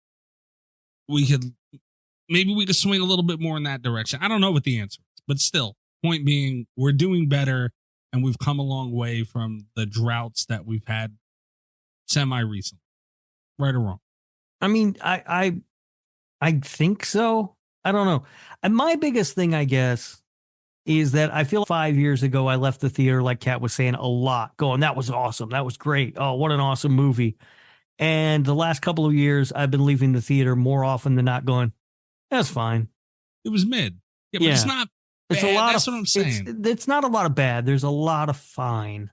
we could swing a little bit more in that direction. I don't know what the answer is, but still, point being, we're doing better, and we've come a long way from the droughts that we've had semi-recently. Right or wrong? I mean, I think so. I don't know. And my biggest thing, I guess, is that I feel 5 years ago, I left the theater, like Kat was saying, a lot, going, that was awesome. That was great. Oh, what an awesome movie. And the last couple of years, I've been leaving the theater more often than not going, that's fine. It was mid. Yeah, but it's not bad. It's a lot That's of, what I'm saying. It's not a lot of bad. There's a lot of fine.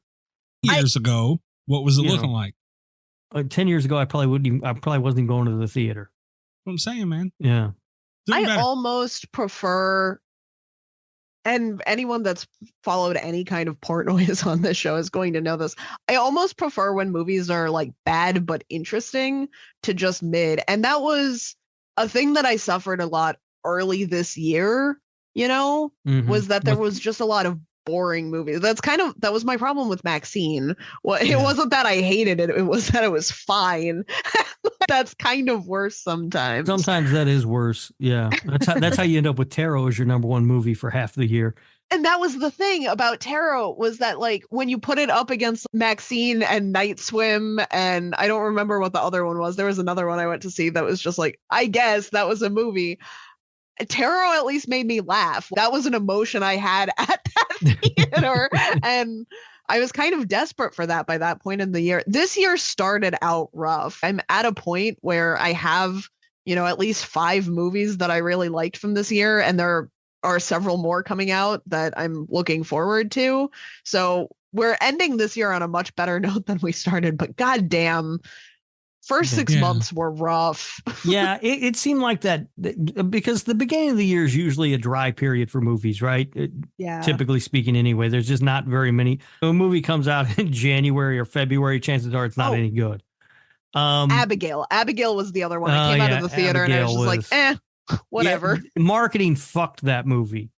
Years ago, what was it looking like? 10 years ago, I probably wasn't even going to the theater. What I'm saying, man. Yeah. I almost prefer, and anyone that's followed any kind of port noise on this show is going to know this. I almost prefer when movies are like bad but interesting to just mid. And that was a thing that I suffered a lot early this year, was that there was just a lot of boring movies. That was my problem with Maxine. Well, it wasn't that I hated it. It was that it was fine. That's kind of worse sometimes. Sometimes that is worse. Yeah. That's how you end up with Tarot as your number one movie for half the year. And that was the thing about Tarot, was that like when you put it up against Maxine and Night Swim, and I don't remember what the other one was. There was another one I went to see that was just like, I guess that was a movie. Tarot at least made me laugh. That was an emotion I had at that theater. And I was kind of desperate for that by that point in the year. This year started out rough. I'm at a point where I have, at least 5 movies that I really liked from this year. And there are several more coming out that I'm looking forward to. So we're ending this year on a much better note than we started, but goddamn, first 6 months were rough. Yeah, it seemed like that because the beginning of the year is usually a dry period for movies, right? Yeah. Typically speaking, anyway, there's just not very many. When a movie comes out in January or February, chances are it's not any good. Abigail was the other one. I came out of the theater and I was just like, whatever. Yeah, marketing fucked that movie.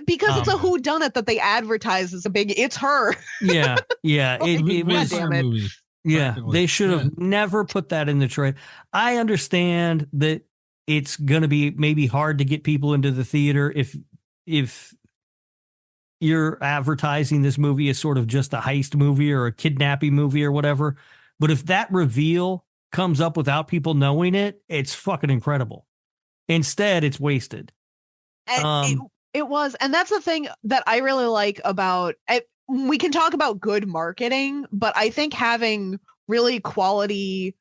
Because it's a whodunit that they advertise as a big, it's her. Yeah. It was, damn it. Movie. Yeah, they should have never put that in the trailer. I understand that it's going to be maybe hard to get people into the theater if you're advertising this movie as sort of just a heist movie or a kidnapping movie or whatever. But if that reveal comes up without people knowing it, it's fucking incredible. Instead, it's wasted. And it was. And that's the thing that I really like about it. We can talk about good marketing, but I think having really quality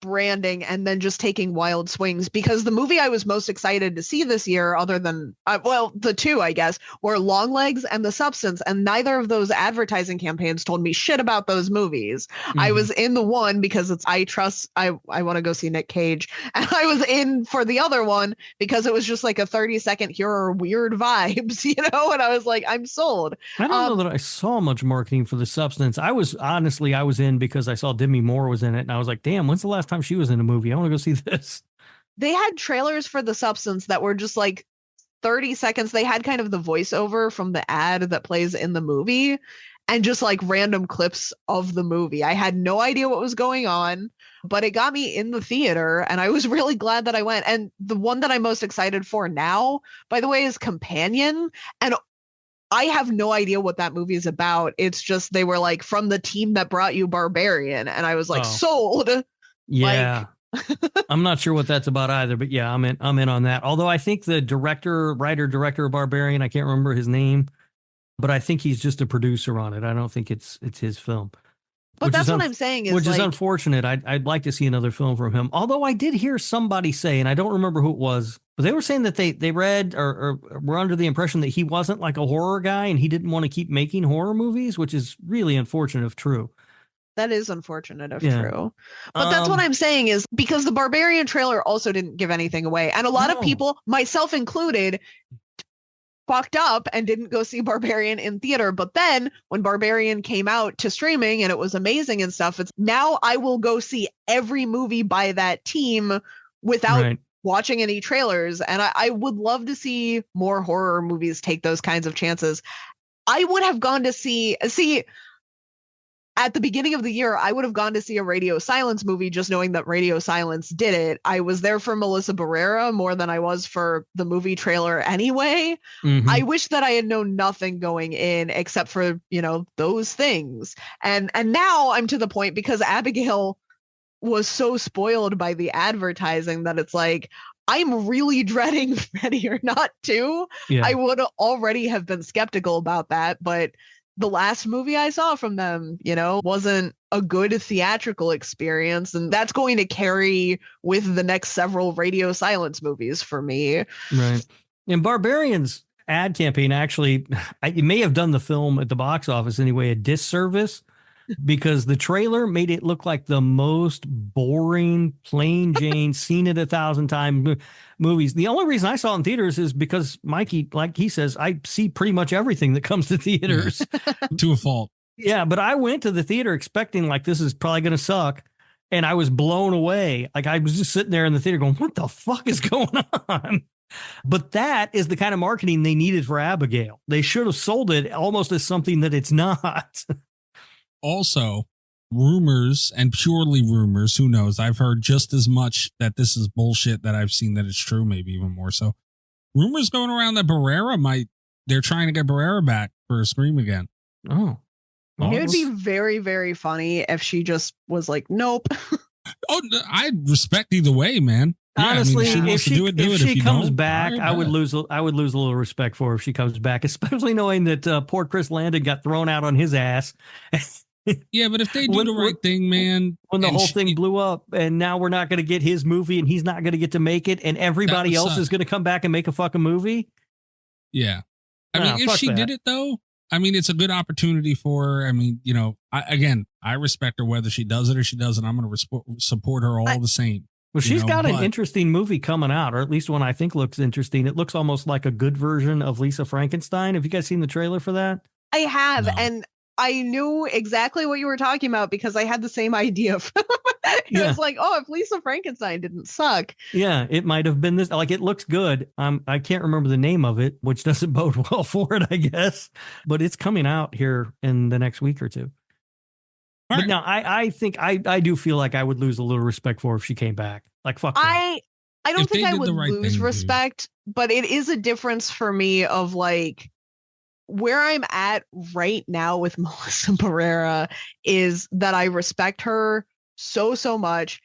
branding and then just taking wild swings, because the movie I was most excited to see this year, other than the two, I guess, were Longlegs and The Substance, and neither of those advertising campaigns told me shit about those movies. I was in the one because it's I want to go see Nick Cage, and I was in for the other one because it was just like a 30-second here are weird vibes, and I was like, I'm sold. I don't know that I saw much marketing for The Substance. I was in because I saw Demi Moore was in it, and I was like, damn, when's the last time she was in a movie? I want to go see this. They had trailers for The Substance that were just like 30 seconds. They had kind of the voiceover from the ad that plays in the movie and just like random clips of the movie. I had no idea what was going on, but it got me in the theater and I was really glad that I went. And the one that I'm most excited for now, by the way, is Companion. And I have no idea what that movie is about. It's just, they were like, from the team that brought you Barbarian. And I was like, sold. Yeah. I'm not sure what that's about either, but yeah, I'm in on that. Although I think the director of Barbarian, I can't remember his name, but I think he's just a producer on it. I don't think it's his film. But that's what I'm saying is, which is unfortunate. I'd like to see another film from him. Although I did hear somebody say, and I don't remember who it was, but they were saying that they read or were under the impression that he wasn't like a horror guy and he didn't want to keep making horror movies, which is really unfortunate if true. That is unfortunate if true. But that's what I'm saying is, because the Barbarian trailer also didn't give anything away. And a lot of people, myself included, fucked up and didn't go see Barbarian in theater. But then when Barbarian came out to streaming and it was amazing and stuff, it's now I will go see every movie by that team without watching any trailers. And I would love to see more horror movies take those kinds of chances. I would have gone to see at the beginning of the year, I would have gone to see a Radio Silence movie just knowing that Radio Silence did it. I was there for Melissa Barrera more than I was for the movie trailer anyway. I wish that I had known nothing going in except for, those things. And now I'm to the point, because Abigail was so spoiled by the advertising that it's like, I'm really dreading Ready or Not 2. Yeah. I would already have been skeptical about that, but the last movie I saw from them, wasn't a good theatrical experience. And that's going to carry with the next several Radio Silence movies for me. Right. And Barbarian's ad campaign actually, it may have done the film at the box office anyway, a disservice, because the trailer made it look like the most boring, plain Jane, seen it 1,000 times movies. The only reason I saw it in theaters is because Mikey, like he says, I see pretty much everything that comes to theaters. To a fault. Yeah, but I went to the theater expecting like this is probably going to suck. And I was blown away. Like I was just sitting there in the theater going, what the fuck is going on? But that is the kind of marketing they needed for Abigail. They should have sold it almost as something that it's not. Also, rumors, and purely rumors, who knows? I've heard just as much that this is bullshit that I've seen that it's true, maybe even more so. Rumors going around that they're trying to get Barrera back for a Scream again. Oh. It would be very, very funny if she just was like, nope. Oh, I respect either way, man. Honestly, if she comes back, right, I would lose a little respect for her if she comes back, especially knowing that poor Chris Landon got thrown out on his ass. Yeah, but if they do the right thing, man. When the whole thing blew up and now we're not going to get his movie and he's not going to get to make it and everybody else is going to come back and make a fucking movie. Yeah. I mean, if she did it though, I mean, it's a good opportunity for her. I mean, I respect her whether she does it or she doesn't. I'm going to support her all the same. Well, she's got an interesting movie coming out, or at least one I think looks interesting. It looks almost like a good version of Lisa Frankenstein. Have you guys seen the trailer for that? I have, and I knew exactly what you were talking about because I had the same idea. It was like, oh, if Lisa Frankenstein didn't suck. Yeah, it might have been this. Like, it looks good. I can't remember the name of it, which doesn't bode well for it, I guess. But it's coming out here in the next week or two. But now I think I do feel like I would lose a little respect for her if she came back. Like, fuck. I don't think I would lose respect, but it is a difference for me of like where I'm at right now with Melissa Barrera is that I respect her so much.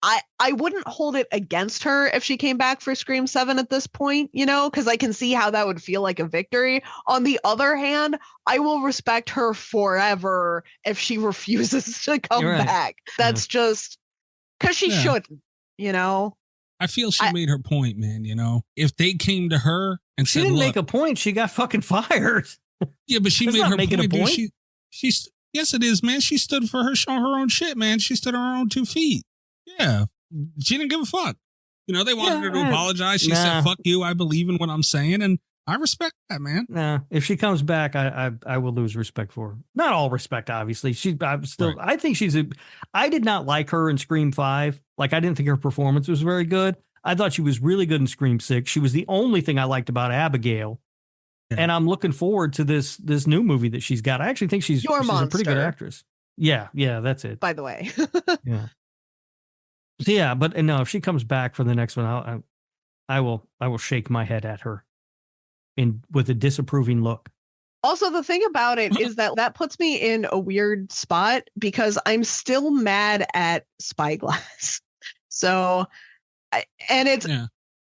I wouldn't hold it against her if she came back for Scream 7 at this point, because I can see how that would feel like a victory. On the other hand, I will respect her forever if she refuses to come back. That's just because she shouldn't, I feel she made her point, man. If they came to her and she said, didn't make a point, she got fucking fired. Yeah, but she made her point. Dude, yes, it is, man. She stood for her own shit, man. She stood on her own 2 feet. Yeah, she didn't give a fuck. They wanted her to apologize. She said, "Fuck you. I believe in what I'm saying," and I respect that, man. Nah, if she comes back, I will lose respect for her. Not all respect, obviously. I think I did not like her in Scream 5. Like, I didn't think her performance was very good. I thought she was really good in Scream 6. She was the only thing I liked about Abigail. Yeah. And I'm looking forward to this new movie that she's got. I actually think she's a pretty good actress. Yeah, that's it. By the way. Yeah. Yeah, but no, if she comes back for the next one, I will shake my head at her with a disapproving look. Also, the thing about it is that puts me in a weird spot because I'm still mad at Spyglass. So,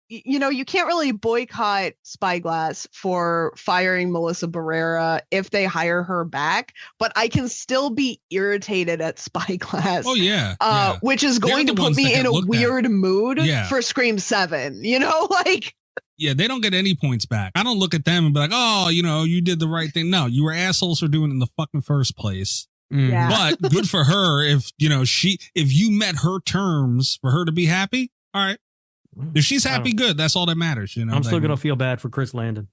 you can't really boycott Spyglass for firing Melissa Barrera if they hire her back, but I can still be irritated at Spyglass. Oh, yeah. Which is going to put me in a weird mood for Scream 7, Yeah, they don't get any points back. I don't look at them and be like, oh, you did the right thing. No, you were assholes for doing it in the fucking first place. Yeah. But good for her if you met her terms for her to be happy. All right. If she's happy, good. That's all that matters. I'm still going to feel bad for Chris Landon.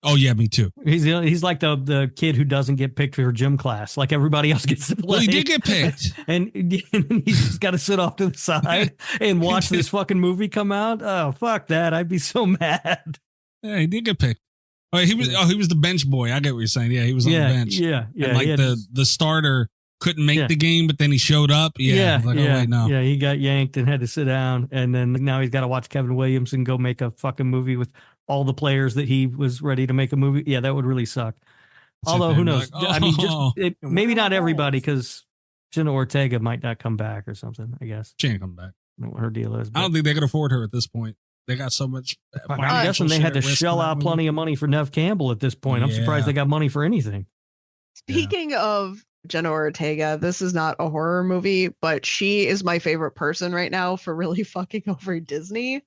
Oh, yeah, me too. He's like the kid who doesn't get picked for gym class. Like everybody else gets to play. Well, he did get picked. and he's just got to sit off to the side and watch this fucking movie come out. Oh, fuck that. I'd be so mad. Yeah, he did get picked. Oh, he was the bench boy. I get what you're saying. Yeah, he was on the bench. Yeah. And like the starter couldn't make the game, but then he showed up. Yeah. Oh, wait, no. Yeah, he got yanked and had to sit down. And then now he's got to watch Kevin Williamson go make a fucking movie with all the players that he was ready to make a movie. Yeah, that would really suck. Although, who knows? Like, I mean, maybe not everybody, because Jenna Ortega might not come back or something, I guess. She ain't come back. I don't know what her deal is. I don't think they could afford her at this point. They got so much. I'm guessing they had to shell out plenty of money for Nev Campbell at this point. I'm surprised they got money for anything. Speaking of Jenna Ortega, this is not a horror movie, but she is my favorite person right now for really fucking over Disney.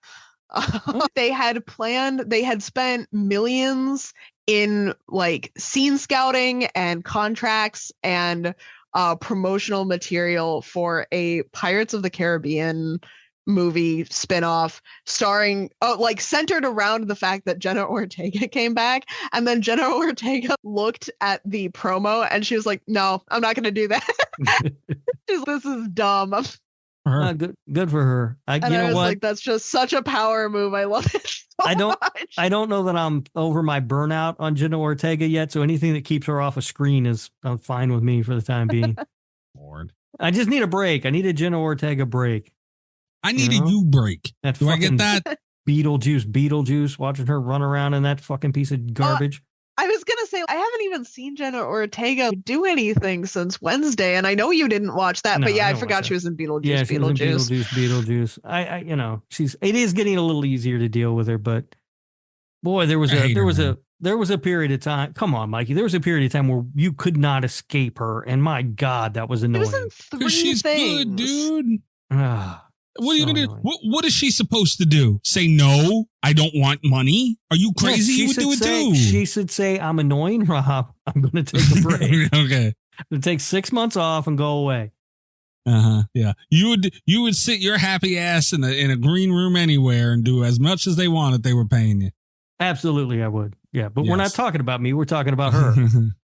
They had spent millions in like scene scouting and contracts and promotional material for a Pirates of the Caribbean movie spinoff starring centered around the fact that Jenna Ortega came back, and then Jenna Ortega looked at the promo and she was like, no, I'm not gonna do that. This is dumb. Good for her. I was like, that's just such a power move. I love it so much. I don't know that I'm over my burnout on Jenna Ortega yet, so anything that keeps her off a screen is fine with me for the time being. Lord. I just need a break. I need a Jenna Ortega break. I need a you break. Do I get that? Beetlejuice, watching her run around in that fucking piece of garbage. I was going to say, I haven't even seen Jenna Ortega do anything since Wednesday, and I know you didn't watch that, but I forgot she was in Beetlejuice. Yeah, she was in Beetlejuice. It is getting a little easier to deal with her, but boy, there was a period of time. Come on, Mikey. There was a period of time where you could not escape her, and my God, that was annoying. It was in 3 She's things. good, dude. What are you gonna do? What is she supposed to do? Say no? I don't want money. Are you crazy? You would do it too. She should say, "I'm annoying, Rob. I'm going to take a break. Okay, I'm going to take 6 months off and go away." Yeah. You would sit your happy ass in a green room anywhere and do as much as they wanted. They were paying you. Absolutely, I would. Yeah, but we're not talking about me. We're talking about her.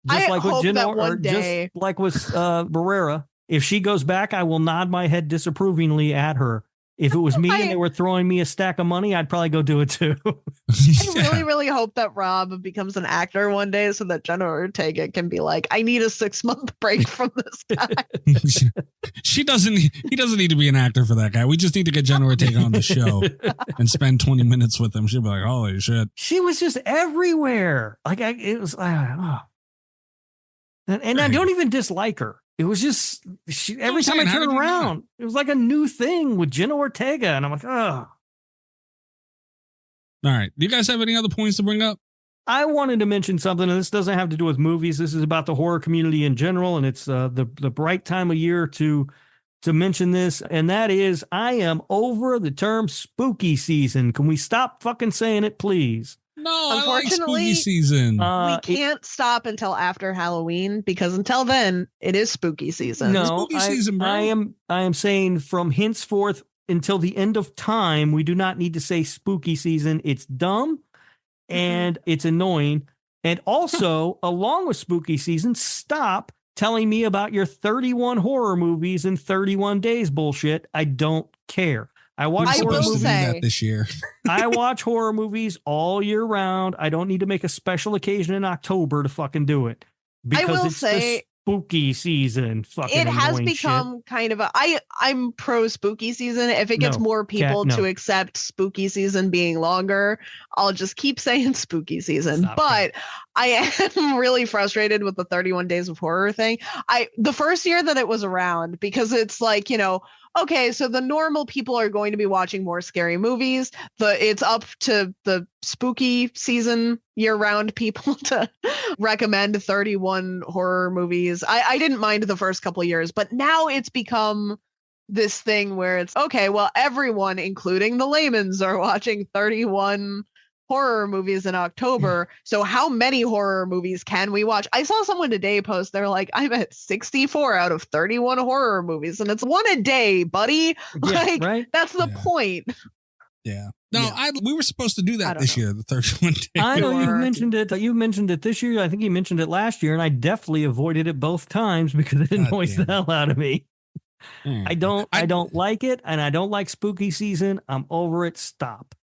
I hope that one day, just like with Barrera. If she goes back, I will nod my head disapprovingly at her. If it was me and they were throwing me a stack of money, I'd probably go do it too. I really, really hope that Rob becomes an actor one day so that Jenna Ortega can be like, I need a 6-month break from this guy. He doesn't need to be an actor for that guy. We just need to get Jenna Ortega on the show and spend 20 minutes with him. She'll be like, holy shit. She was just everywhere. And I don't even dislike her. It was just every time I turn around, it was like a new thing with Jenna Ortega. And I'm like, oh. All right. Do you guys have any other points to bring up? I wanted to mention something, and this doesn't have to do with movies. This is about the horror community in general, and it's the bright time of year to mention this, and that is I am over the term spooky season. Can we stop fucking saying it, please? No, unfortunately, I like spooky season. We can't stop until after Halloween because until then, it is spooky season. No, spooky season, bro. I am saying from henceforth until the end of time, we do not need to say spooky season. It's dumb and it's annoying. And also, along with spooky season, stop telling me about your 31 horror movies in 31 days bullshit. I don't care. I watch horror movies this year. I watch horror movies all year round. I don't need to make a special occasion in October to fucking do it. Because it's the spooky season. Fucking it has become kind of I'm pro spooky season. If it gets more people to accept spooky season being longer, I'll just keep saying spooky season. But I am really frustrated with the 31 days of horror thing. The first year that it was around, because it's like, okay, so the normal people are going to be watching more scary movies. It's up to the spooky season year-round people to recommend 31 horror movies. I didn't mind the first couple of years, but now it's become this thing where it's, okay, well, everyone, including the layman's, are watching 31 horror movies in October. So how many horror movies can we watch? I saw someone today post, they're like, I'm at 64 out of 31 horror movies, and it's one a day, buddy. Right? That's the point. Yeah. No, we were supposed to do that this year, the 31 days. I know you've mentioned it. You mentioned it this year. I think you mentioned it last year, and I definitely avoided it both times because it annoys the hell out of me. I don't like it, and I don't like spooky season. I'm over it. Stop.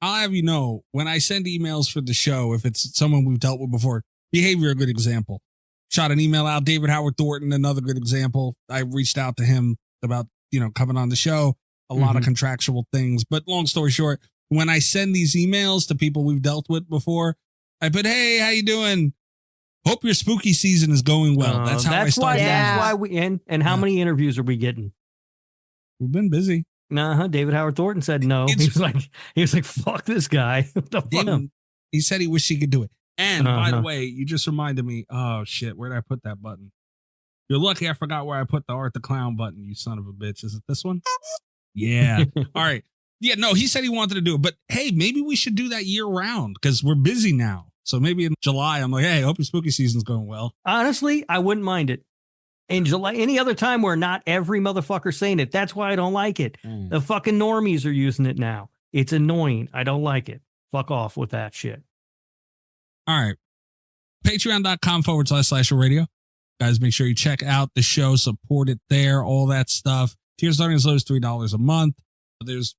I'll have you know, when I send emails for the show, if it's someone we've dealt with before, Behavior, a good example. Shot an email out, David Howard Thornton, another good example. I reached out to him about, coming on the show, a lot of contractual things. But long story short, when I send these emails to people we've dealt with before, I put, hey, how you doing? Hope your spooky season is going well. That's how I started. That's why we and how many interviews are we getting? We've been busy. David Howard Thornton said no. He was like, fuck this guy. Fuck him. He said he wished he could do it. And by the way, you just reminded me. Oh shit, where did I put that button? You're lucky I forgot where I put the Art the Clown button, you son of a bitch. Is it this one? Yeah. All right. Yeah, no, he said he wanted to do it. But hey, maybe we should do that year round because we're busy now. So maybe in July, I'm like, hey, I hope your spooky season's going well. Honestly, I wouldn't mind it. In July, any other time where not every motherfucker's saying it. That's why I don't like it. The fucking normies are using it now. It's annoying. I don't like it. Fuck off with that shit. All right. Patreon.com/radio. Guys, make sure you check out the show, support it there, all that stuff. Tiers starting as low as $3 a month. There's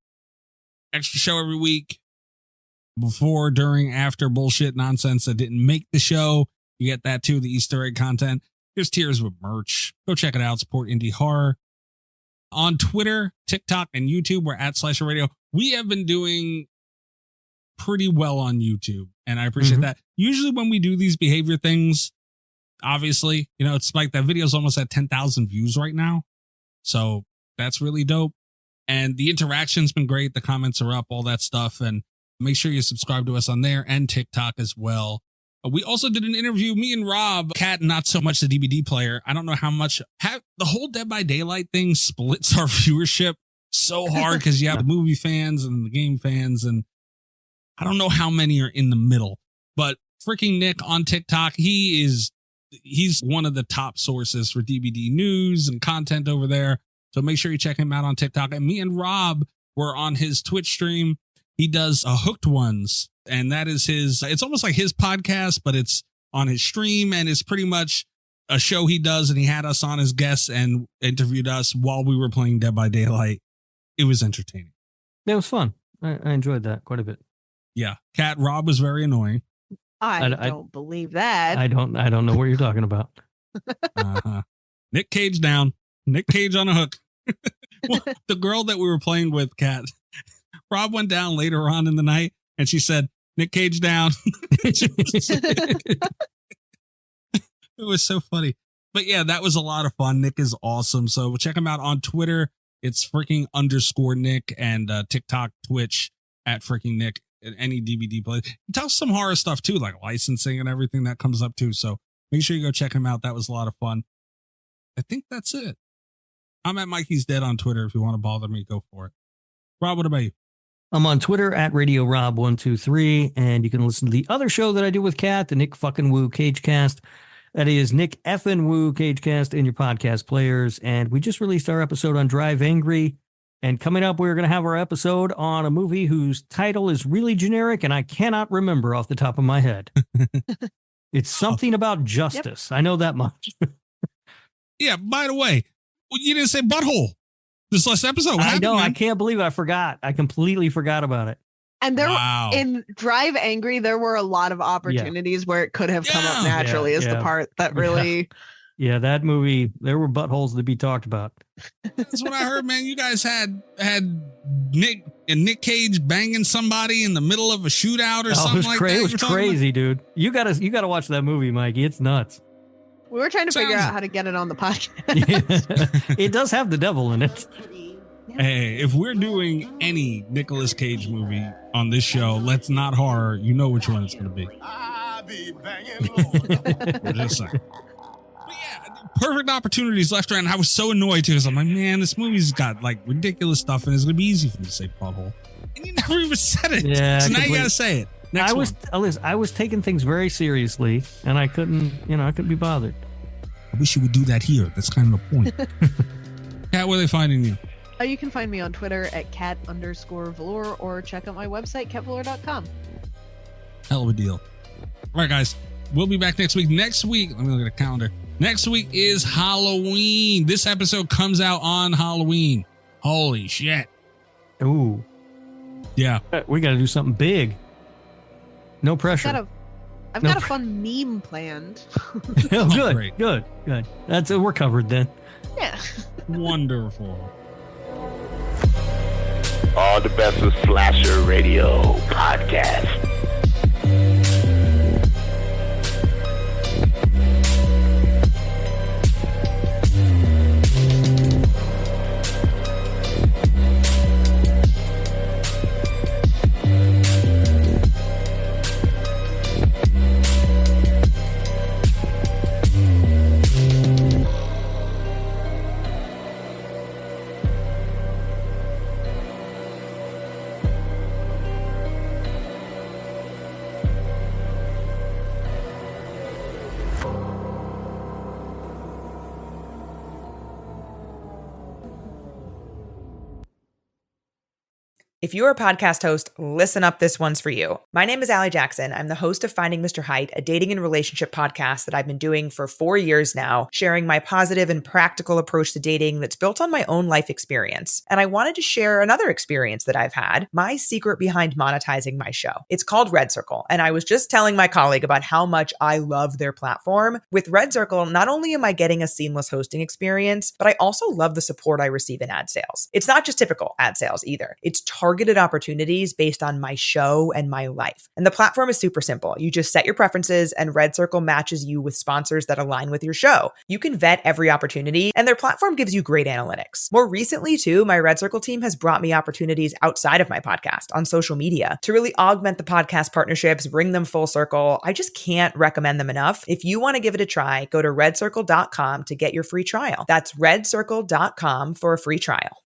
extra show every week. Before, during, after bullshit nonsense that didn't make the show. You get that too, the Easter egg content. There's tiers with merch. Go check it out. Support indie horror. On Twitter, TikTok, and YouTube, we're at @SlasherRadio. We have been doing pretty well on YouTube, and I appreciate that. Usually when we do these behavior things, obviously, it's like that video's almost at 10,000 views right now. So that's really dope. And the interaction's been great. The comments are up, all that stuff. And make sure you subscribe to us on there and TikTok as well. We also did an interview, me and Rob, Kat, not so much the DVD player. I don't know how much, the whole Dead by Daylight thing splits our viewership so hard because you have the movie fans and the game fans. And I don't know how many are in the middle, but freaking Nick on TikTok, he's one of the top sources for DVD news and content over there. So make sure you check him out on TikTok. And me and Rob were on his Twitch stream. He does Hooked Ones, and that is it's almost like his podcast, but it's on his stream, and it's pretty much a show he does, and he had us on as guests and interviewed us while we were playing Dead by Daylight. It was entertaining. It was fun. I enjoyed that quite a bit. Yeah. Rob was very annoying. I don't believe that. I don't know what you're talking about. Nick Cage down. Nick Cage on a hook. Well, the girl that we were playing with, Kat, Rob went down later on in the night and she said, Nick Cage down. It was so funny. But yeah, that was a lot of fun. Nick is awesome. So check him out on Twitter. It's freaking _Nick, and TikTok, Twitch at freaking Nick. Any DVD play. He tells some horror stuff too, like licensing and everything that comes up too. So make sure you go check him out. That was a lot of fun. I think that's it. I'm at Mikey's Dead on Twitter. If you want to bother me, go for it. Rob, what about you? I'm on Twitter at Radio Rob123, and you can listen to the other show that I do with Kat, the Nick fucking Woo Cagecast. That is Nick effing Woo Cagecast in your podcast players. And we just released our episode on Drive Angry. And coming up, we're going to have our episode on a movie whose title is really generic, and I cannot remember off the top of my head. It's something about justice. Yep. I know that much. Yeah, by the way, you didn't say butthole this last episode. What I know. man? I can't believe I forgot. I completely forgot about it. And in Drive Angry, there were a lot of opportunities where it could have come up naturally as the part that really... Yeah, that movie, there were buttholes to be talked about. That's what I heard, man. You guys had Nick Cage banging somebody in the middle of a shootout or something like that. It was crazy, dude. You gotta watch that movie, Mikey. It's nuts. We were trying to figure out how to get it on the podcast. It does have the devil in it. Hey, if we're doing any Nicolas Cage movie on this show, Let's Not Horror, you know which one it's going to be. I'll be banging. Just saying. But yeah, perfect opportunities left around. I was so annoyed too. I'm like, man, this movie's got like ridiculous stuff, and it's going to be easy for me to say butthole. And you never even said it. Yeah, so now you got to say it. I was taking things very seriously, and I couldn't be bothered. I wish you would do that here. That's kind of the point. Kat, where are they finding you? You can find me on Twitter at cat_velour, or check out my website, catvelour.com. Hell of a deal. All right, guys. We'll be back next week. Next week, let me look at the calendar. Next week is Halloween. This episode comes out on Halloween. Holy shit. Ooh. Yeah. We got to do something big. No pressure. I've got a fun meme planned. Oh, good. That's we're covered then. Yeah. Wonderful. All the best with Slasher Radio Podcast. If you're a podcast host, listen up. This one's for you. My name is Allie Jackson. I'm the host of Finding Mr. Height, a dating and relationship podcast that I've been doing for 4 years now, sharing my positive and practical approach to dating that's built on my own life experience. And I wanted to share another experience that I've had, my secret behind monetizing my show. It's called Red Circle. And I was just telling my colleague about how much I love their platform. With Red Circle, not only am I getting a seamless hosting experience, but I also love the support I receive in ad sales. It's not just typical ad sales either. It's targeted opportunities based on my show and my life. And the platform is super simple. You just set your preferences and Red Circle matches you with sponsors that align with your show. You can vet every opportunity and their platform gives you great analytics. More recently too, my Red Circle team has brought me opportunities outside of my podcast on social media to really augment the podcast partnerships, bring them full circle. I just can't recommend them enough. If you want to give it a try, go to redcircle.com to get your free trial. That's redcircle.com for a free trial.